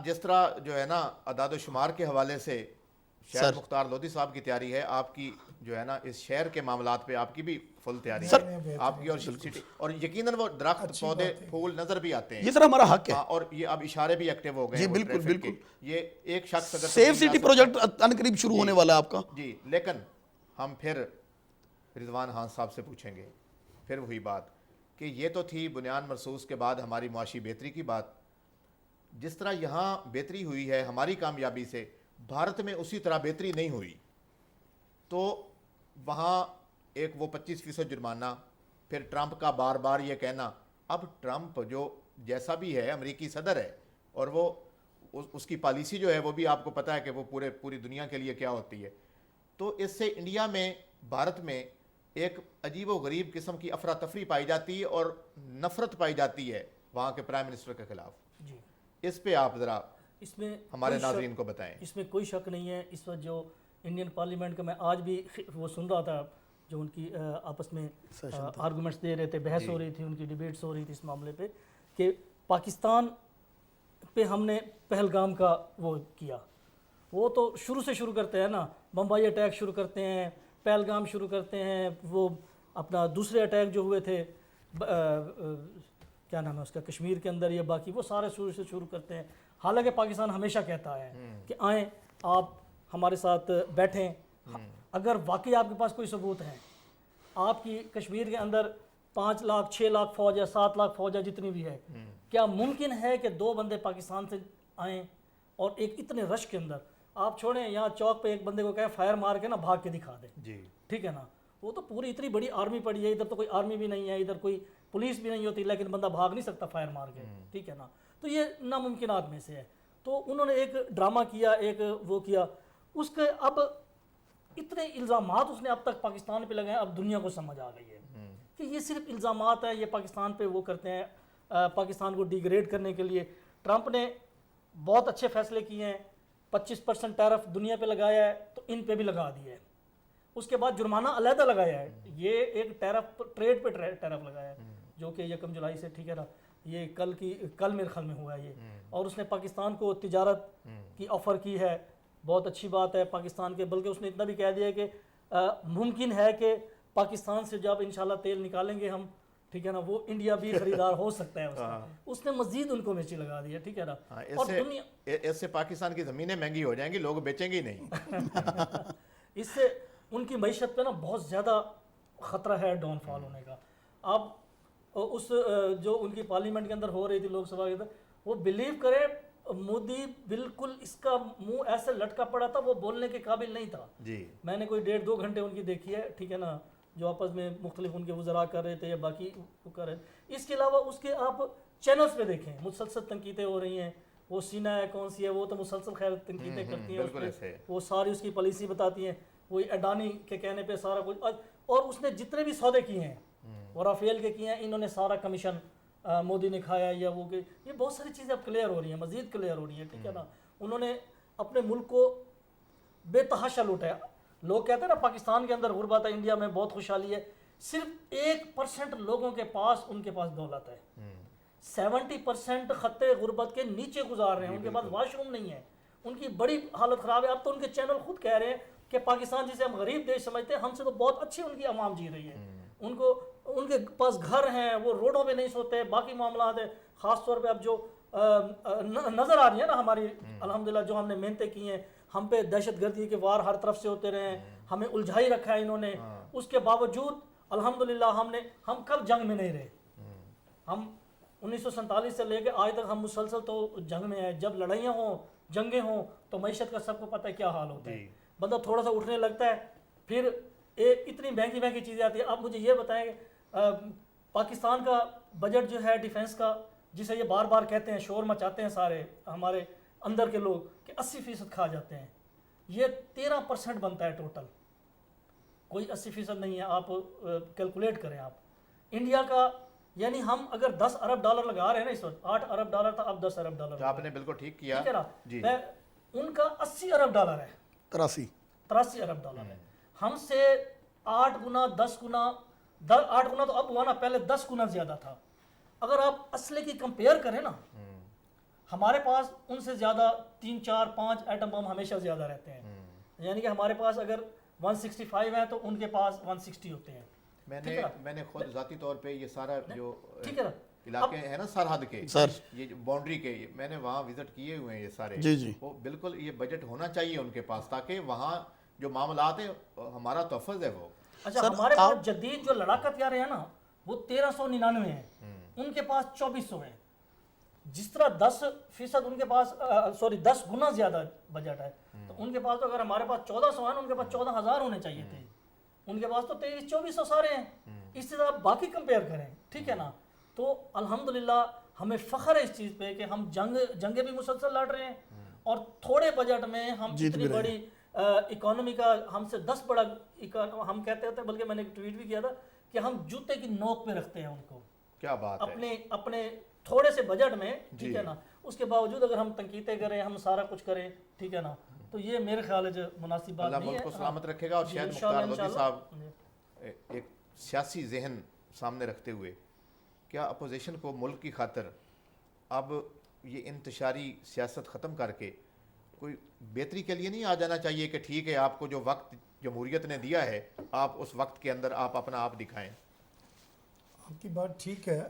جس طرح جو ہے نا اعداد و شمار کے حوالے سے شہر مختار لودھی صاحب کی تیاری ہے, آپ کی جو ہے نا اس شہر کے معاملات پہ آپ کی بھی فل تیاری ہے آپ کی, اور سٹی, اور یقیناً وہ درخت, پودے, پھول نظر بھی آتے ہیں. یہ سر ہمارا حق ہے, اور یہ اب اشارے بھی ایکٹیو ہو گئے ہیں. جی بالکل بالکل. یہ ایک شخص اگر سیف سٹی پروجیکٹ ان قریب شروع ہونے والا ہے آپ کا. جی, لیکن ہم پھر رضوان خان صاحب سے پوچھیں گے. پھر وہی بات کہ یہ تو تھی بنیان مرصوص کے بعد ہماری معاشی بہتری کی بات. جس طرح یہاں بہتری ہوئی ہے ہماری کامیابی سے, بھارت میں اسی طرح بہتری نہیں ہوئی. تو وہاں ایک وہ 25% جرمانہ, پھر ٹرمپ کا بار بار یہ کہنا. اب ٹرمپ جو جیسا بھی ہے امریکی صدر ہے, اور وہ اس کی پالیسی جو ہے وہ بھی آپ کو پتہ ہے کہ وہ پوری دنیا کے لیے کیا ہوتی ہے. تو اس سے انڈیا میں, بھارت میں ایک عجیب و غریب قسم کی افراتفری پائی جاتی ہے اور نفرت پائی جاتی ہے وہاں کے پرائم منسٹر کے خلاف. اس پہ آپ ذرا اس میں ہمارے ناظرین کو بتائیں. اس میں کوئی شک نہیں ہے. اس وقت جو انڈین پارلیمنٹ کا, میں آج بھی وہ سن رہا تھا جو ان کی آپس میں آرگومنٹس دے رہے تھے, بحث ہو رہی تھی, ان کی ڈیبیٹس ہو رہی تھی اس معاملے پہ کہ پاکستان پہ ہم نے پہلگام کا وہ کیا. وہ تو شروع سے شروع کرتے ہیں نا, بمبئی اٹیک شروع کرتے ہیں, پہلگام شروع کرتے ہیں, وہ اپنا دوسرے اٹیک جو ہوئے تھے کیا نام ہے اس کا, کشمیر کے اندر, یا باقی وہ سارے شروع سے شروع کرتے ہیں. حالانکہ پاکستان ہمیشہ کہتا ہے کہ آئیں آپ ہمارے ساتھ بیٹھیں, اگر واقعی آپ کے پاس کوئی ثبوت ہے. آپ کی کشمیر کے اندر 5 لاکھ 6 لاکھ فوج ہے, 7 لاکھ فوج ہے, جتنی بھی ہے, کیا ممکن ہے کہ 2 بندے پاکستان سے آئیں اور ایک اتنے رش کے اندر, آپ چھوڑیں یہاں چوک پہ ایک بندے کو کہیں فائر مار کے نا بھاگ کے دکھا دیں, ٹھیک ہے نا, وہ تو پوری اتنی بڑی آرمی پڑی ہے, ادھر تو کوئی آرمی بھی نہیں ہے, ادھر کوئی پولیس بھی نہیں ہوتی, لیکن بندہ بھاگ نہیں سکتا فائر مار کے, ٹھیک ہے نا. تو یہ ناممکنات میں سے ہے. تو انہوں نے ایک ڈرامہ کیا, ایک وہ کیا, اس کے اب اتنے الزامات اس نے اب تک پاکستان پہ لگائے. اب دنیا کو سمجھ آ گئی ہے کہ یہ صرف الزامات ہیں, یہ پاکستان پہ وہ کرتے ہیں پاکستان کو ڈیگریڈ کرنے کے لیے. ٹرمپ نے بہت اچھے فیصلے کیے ہیں, 25% ٹیرف دنیا پہ لگایا ہے, تو ان پہ بھی لگا دیا ہے. اس کے بعد جرمانہ علیحدہ لگایا ہے, یہ ایک ٹیرف ٹریڈ پہ ٹیرف لگایا ہے, جو کہ 1 جولائی سے, ٹھیک ہے نا, یہ کل میرے خیال میں ہوا ہے یہ. اور اس نے پاکستان کو تجارت کی آفر کی ہے, بہت اچھی بات ہے پاکستان کے. بلکہ اس نے اتنا بھی کہہ دیا کہ ممکن ہے کہ پاکستان سے جب انشاءاللہ تیل نکالیں گے ہم, ٹھیک ہے نا, وہ انڈیا بھی خریدار ہو سکتا ہے اس کا, اس نے مزید ان کو مرچی لگا دی ہے, ٹھیک ہے نا. اور دنیا اس سے پاکستان کی زمینیں مہنگی ہو جائیں گی, لوگ بیچیں گے ہی نہیں. اس سے ان کی معیشت پہ نا بہت زیادہ خطرہ ہے ڈاؤن فال ہونے کا. اب اس جو ان کی پارلیمنٹ کے اندر ہو رہی تھی, لوک سبھا کے اندر, وہ بلیو کرے مودی بالکل اس کا منہ ایسے لٹکا پڑا تھا, وہ بولنے کے قابل نہیں تھا. جی میں نے کوئی 1.5-2 گھنٹے ان کی دیکھی ہے, ٹھیک ہے نا, جو آپس میں مختلف ان کے وزراء کر رہے تھے یا باقی کر رہے تھے. اس کے علاوہ اس کے آپ چینلز پہ دیکھیں مسلسل تنقیدیں ہو رہی ہیں. وہ سینا ہے کون سی ہے, وہ تو مسلسل خیر تنقیدیں کرتی ہیں اس پہ, وہ ساری اس کی پالیسی بتاتی ہیں. وہ اڈانی کے کہنے پہ سارا کچھ, اور اس نے جتنے بھی سودے کیے ہیں وہ رافیل کے کیے ہیں, انہوں نے سارا کمیشن مودی نے کھایا یا وہ کہ یہ بہت ساری چیزیں اب کلیئر ہو رہی ہیں, مزید کلیئر ہو رہی ہیں, ٹھیک ہے نا. انہوں نے اپنے ملک کو بے تحاشا لوٹایا. لوگ کہتے ہیں نا پاکستان کے اندر غربت ہے, انڈیا میں بہت خوشحالی ہے. صرف 1% لوگوں کے پاس ان کے پاس دولت ہے. 70% خطے غربت کے نیچے گزار رہے ہیں, ان کے پاس واش روم نہیں ہے, ان کی بڑی حالت خراب ہے. اب تو ان کے چینل خود کہہ رہے ہیں کہ پاکستان جسے ہم غریب دیش سمجھتے ہیں, ہم سے تو بہت اچھی ان کی عوام جی رہی ہے. ان کے پاس گھر ہیں, وہ روڈوں پہ نہیں سوتے, باقی معاملات ہیں. خاص طور پہ اب جو نظر آ رہی ہے نا ہماری الحمدللہ جو ہم نے محنتیں کی ہیں, ہم پہ دہشت گردی کے وار ہر طرف سے ہوتے رہے ہیں, ہمیں الجھائی رکھا ہے انہوں نے. اس کے باوجود الحمدللہ ہم کب جنگ میں نہیں رہے. ہم 1947 سے لے کے آج تک ہم مسلسل تو جنگ میں ہیں. جب لڑائیاں ہوں, جنگیں ہوں, تو معیشت کا سب کو پتہ ہے کیا حال ہوتا ہے. بندہ تھوڑا سا اٹھنے لگتا ہے, پھر ایک اتنی مہنگی چیزیں آتی ہیں. آپ مجھے یہ بتائیں کہ پاکستان کا بجٹ جو ہے ڈیفنس کا, جسے یہ بار بار کہتے ہیں, شور مچاتے ہیں سارے ہمارے اندر کے لوگ کہ 80% کھا جاتے ہیں, یہ 13% بنتا ہے ٹوٹل, کوئی 80% نہیں ہے. آپ کیلکولیٹ کریں آپ. انڈیا کا یعنی ہم اگر $10 ارب لگا رہے ہیں نا اس وقت, $8 ارب تھا اب $10 ارب. آپ نے بالکل ٹھیک کیا, ٹھیک ہے نا. ان کا $80 ارب ہے, 83 ارب ہے. ہم سے 8 گنا 10 گنا 8 گنا تو اب ہوا نا, پہلے 10 گنا زیادہ تھا. اگر آپ اسلحے کی کمپیئر کریں نا, ہمارے پاس ان سے زیادہ 3 4 5 ایٹم بم ہمیشہ زیادہ رہتے ہیں. یعنی کہ ہمارے پاس اگر 165 ہیں تو ان کے پاس 160 ہوتے ہیں. میں نے خود ذاتی طور پہ یہ سارا جو علاقے ہیں نا سرحد کے, یہ باؤنڈری کے, میں نے وہاں وزٹ کیے ہوئے ہیں یہ سارے. وہ بالکل یہ بجٹ ہونا چاہیے ان کے پاس, تاکہ وہاں جو معاملات ہیں ہمارا تحفظ ہے وہ. اچھا ہمارے پاس جدید جو لڑاکا تیار ہیں نا وہ 1399 ہیں, ان کے پاس 2400 ہیں. جس طرح 10% ان کے پاس 10 گنا زیادہ بجٹ ہے, تو ان کے پاس تو اگر ہمارے پاس 1400 ہیں, ان کے پاس 14,000 ہونے چاہیے تھے. ان کے پاس تو 2300-2400 سارے ہیں. اس سے آپ باقی کمپیئر کریں, ٹھیک ہے نا. تو الحمدللہ ہمیں فخر ہے اس چیز پہ کہ ہم جنگیں بھی مسلسل لڑ رہے ہیں, اور تھوڑے بجٹ میں ہم اتنی بڑی اکانومی کا, ہم سے 10 بڑا ہم کہتے تھے, بلکہ میں نے ایک ٹویٹ بھی کیا تھا کہ ہم جوتے کی نوک پہ رکھتے ہیں ان کو. کیا بات ہے, اپنے تھوڑے سے بجٹ میں, ٹھیک ہے نا. اس کے باوجود اگر ہم تنقیدیں کریں, ہم سارا کچھ کریں, ٹھیک ہے نا, تو یہ میرے خیال ہے جو مناسب بات نہیں ہے. اللہ ملک کو سلامت رکھے گا. اور شاید مختار لودھی صاحب ایک سیاسی ذہن سامنے رکھتے ہوئے, کیا اپوزیشن کو ملک کی خاطر اب یہ انتشاری سیاست ختم کر کے کوئی بہتری کے لیے نہیں آ جانا چاہیے کہ ٹھیک ہے آپ کو جو وقت جمہوریت نے دیا ہے, آپ اس وقت کے اندر آپ اپنا آپ دکھائیں؟ آپ کی بات ٹھیک ہے.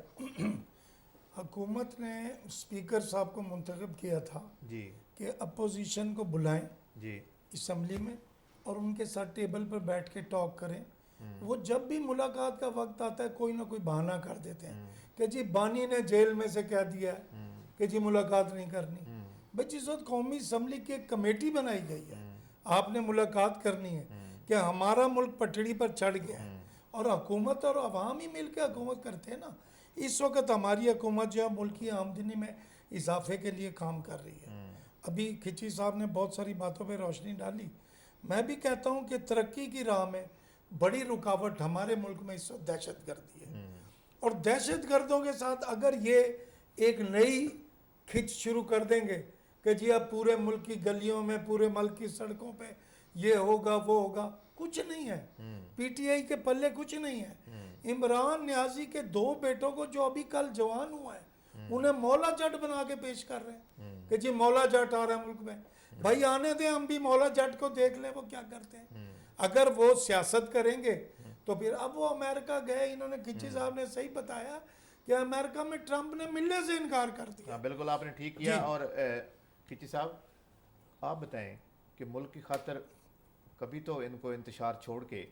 حکومت نے اسپیکر صاحب کو منتخب کیا تھا جی کہ اپوزیشن کو بلائیں جی اسمبلی میں, اور ان کے ساتھ ٹیبل پر بیٹھ کے ٹاک کریں. وہ جب بھی ملاقات کا وقت آتا ہے کوئی نہ کوئی بہانہ کر دیتے ہیں کہ جی بانی نے جیل میں سے کہہ دیا ہے کہ جی ملاقات نہیں کرنی. بھائی جس وقت قومی اسمبلی کی ایک کمیٹی بنائی گئی ہے, آپ نے ملاقات کرنی ہے کہ ہمارا ملک پٹڑی پر چڑھ گیا ہے, اور حکومت اور عوام ہی مل کے حکومت کرتے ہیں نا. اس وقت ہماری حکومت جو ہے ملکی آمدنی میں اضافے کے لیے کام کر رہی ہے. ابھی کھچی صاحب نے بہت ساری باتوں پہ روشنی ڈالی. میں بھی کہتا ہوں کہ ترقی کی راہ میں بڑی رکاوٹ ہمارے ملک میں اس وقت دہشت گردی ہے, اور دہشت گردوں کے ساتھ اگر یہ ایک نئی کھچ شروع کر دیں گے کہ جی اب پورے ملک کی گلیوں میں, پورے ملک کی سڑکوں پہ یہ ہوگا وہ ہوگا, کچھ نہیں ہے. پی ٹی آئی کے پلے کچھ نہیں ہے. عمران نیازی کے 2 بیٹوں کو جو ابھی کل جوان ہوا ہے, انہیں مولا جٹ بنا کے پیش کر رہے ہیں کہ جی مولا جٹ آ رہا ہے ملک میں. بھائی آنے دیں, ہم بھی مولا جٹ کو دیکھ لیں وہ کیا کرتے ہیں. اگر وہ سیاست کریں گے تو پھر اب وہ امریکہ گئے, انہوں نے کھچی صاحب نے صحیح بتایا کہ امریکہ میں ٹرمپ نے ملنے سے انکار کر دیا. بالکل آپ نے ٹھیک کیا. اور کھچی صاحب آپ بتائیں کہ ملک کی خاطر کبھی تو ان کو انتشار چھوڑ کے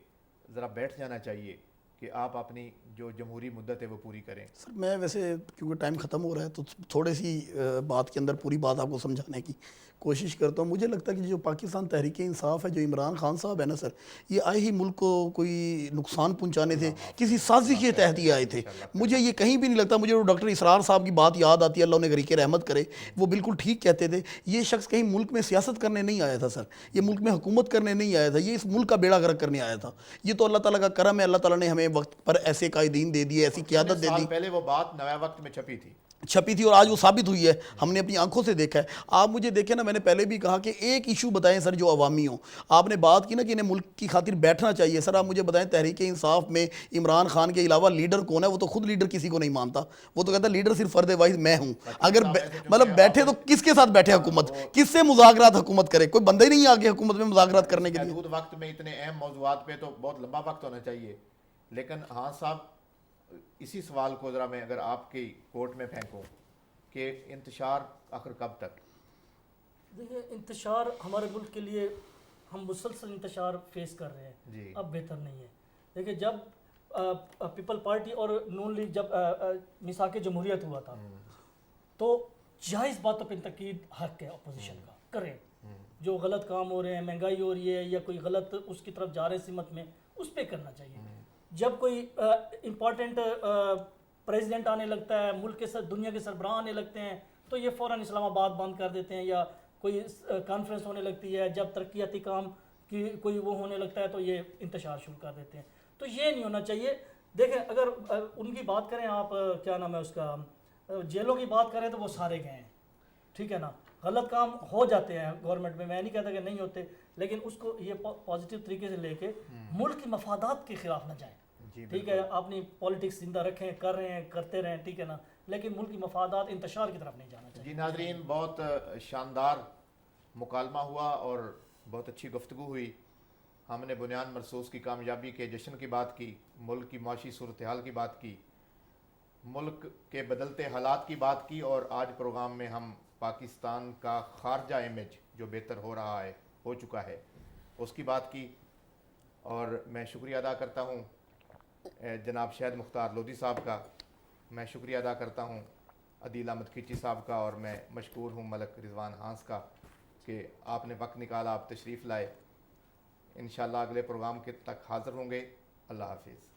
ذرا بیٹھ جانا چاہیے کہ آپ اپنی جو جمہوری مدت ہے وہ پوری کریں. سر میں ویسے کیونکہ ٹائم ختم ہو رہا ہے تو تھوڑے سی بات کے اندر پوری بات آپ کو سمجھانے کی کوشش کرتا ہوں. مجھے لگتا ہے کہ جو پاکستان تحریک انصاف ہے, جو عمران خان صاحب ہے نا سر, یہ آئے ہی ملک کو کوئی نقصان پہنچانے تھے, کسی سازش کے تحت ہی آئے تھے. مجھے یہ کہیں بھی نہیں لگتا. مجھے وہ ڈاکٹر اسرار صاحب کی بات یاد آتی ہے, اللہ انہیں غریق رحمت کرے, وہ بالکل ٹھیک کہتے تھے. یہ شخص کہیں ملک میں سیاست کرنے نہیں آیا تھا سر, یہ ملک میں حکومت کرنے نہیں آیا تھا, یہ اس ملک کا بیڑا غرق کرنے آیا تھا. یہ تو اللہ تعالیٰ کا کرم ہے, اللہ تعالیٰ نے ہمیں وقت پر ایسے قائدین دے دیے, ایسی قیادت دے دی. پہلے وہ بات نوے وقت میں چھپی تھی اور آج وہ ثابت ہوئی ہے, ہم نے اپنی آنکھوں سے دیکھا ہے. آپ مجھے دیکھیں نا, میں نے پہلے بھی کہا کہ ایک ایشو بتائیں سر جو عوامی ہوں. آپ نے بات کی نا کہ انہیں ملک کی خاطر بیٹھنا چاہیے. سر آپ مجھے بتائیں تحریک انصاف میں عمران خان کے علاوہ لیڈر کون ہے؟ وہ تو خود لیڈر کسی کو نہیں مانتا. وہ تو کہتا ہے لیڈر صرف فرد واحد میں ہوں. اگر مطلب بیٹھے تو کس کے ساتھ بیٹھے حکومت, کس سے مذاکرات حکومت کرے؟ کوئی بندہ ہی نہیں آگے حکومت میں مذاکرات کرنے کے لیے. وقت میں اتنے اہم موضوعات پہ تو بہت لمبا وقت ہونا چاہیے. لیکن ہاں صاحب, اسی سوال کو ذرا میں اگر آپ کی کورٹ میں پھینکوں کہ انتشار آخر کب تک؟ دیکھیں انتشار ہمارے ملک کے لیے ہم مسلسل انتشار فیس کر رہے ہیں, اب بہتر نہیں ہے. دیکھیں جب پیپل پارٹی اور نون لیگ جب میثاق جمہوریت ہوا تھا تو جائز باتوں پہ تنقید حق ہے اپوزیشن کا, کریں. جو غلط کام ہو رہے ہیں, مہنگائی ہو رہی ہے یا کوئی غلط اس کی طرف جا رہے ہیں سمت میں, اس پہ کرنا چاہیے. جب کوئی امپورٹنٹ پریزیڈنٹ آنے لگتا ہے, ملک کے دنیا کے سربراہ آنے لگتے ہیں, تو یہ فوراً اسلام آباد بند کر دیتے ہیں. یا کوئی کانفرنس ہونے لگتی ہے, جب ترقیاتی کام کی کوئی وہ ہونے لگتا ہے تو یہ انتشار شروع کر دیتے ہیں. تو یہ نہیں ہونا چاہیے. دیکھیں اگر ان کی بات کریں آپ, کیا نام ہے اس کا, جیلوں کی بات کریں تو وہ سارے گئے ہیں, ٹھیک ہے نا. غلط کام ہو جاتے ہیں گورنمنٹ میں نہیں کہتا کہ نہیں ہوتے, لیکن اس کو یہ پازیٹیو طریقے سے لے کے ملک کی مفادات کے خلاف نہ جائیں. ٹھیک ہے, اپنی پولیٹکس زندہ رکھیں, کر رہے ہیں, کرتے رہیں, ٹھیک ہے نا, لیکن ملک کی مفادات انتشار کی طرف نہیں جانا چاہیے. جی ناظرین, بہت شاندار مکالمہ ہوا اور بہت اچھی گفتگو ہوئی. ہم نے بنیان مرصوص کی کامیابی کے جشن کی بات کی, ملک کی معاشی صورتحال کی بات کی, ملک کے بدلتے حالات کی بات کی, اور آج پروگرام میں ہم پاکستان کا خارجہ امیج جو بہتر ہو رہا ہے, ہو چکا ہے, اس کی بات کی. اور میں شکریہ ادا کرتا ہوں جناب شہد مختار لودھی صاحب کا, میں شکریہ ادا کرتا ہوں عدیل احمد کھچی صاحب کا, اور میں مشکور ہوں ملک رضوان ہانس کا کہ آپ نے وقت نکالا, آپ تشریف لائے. انشاءاللہ اگلے پروگرام کے تک حاضر ہوں گے. اللہ حافظ.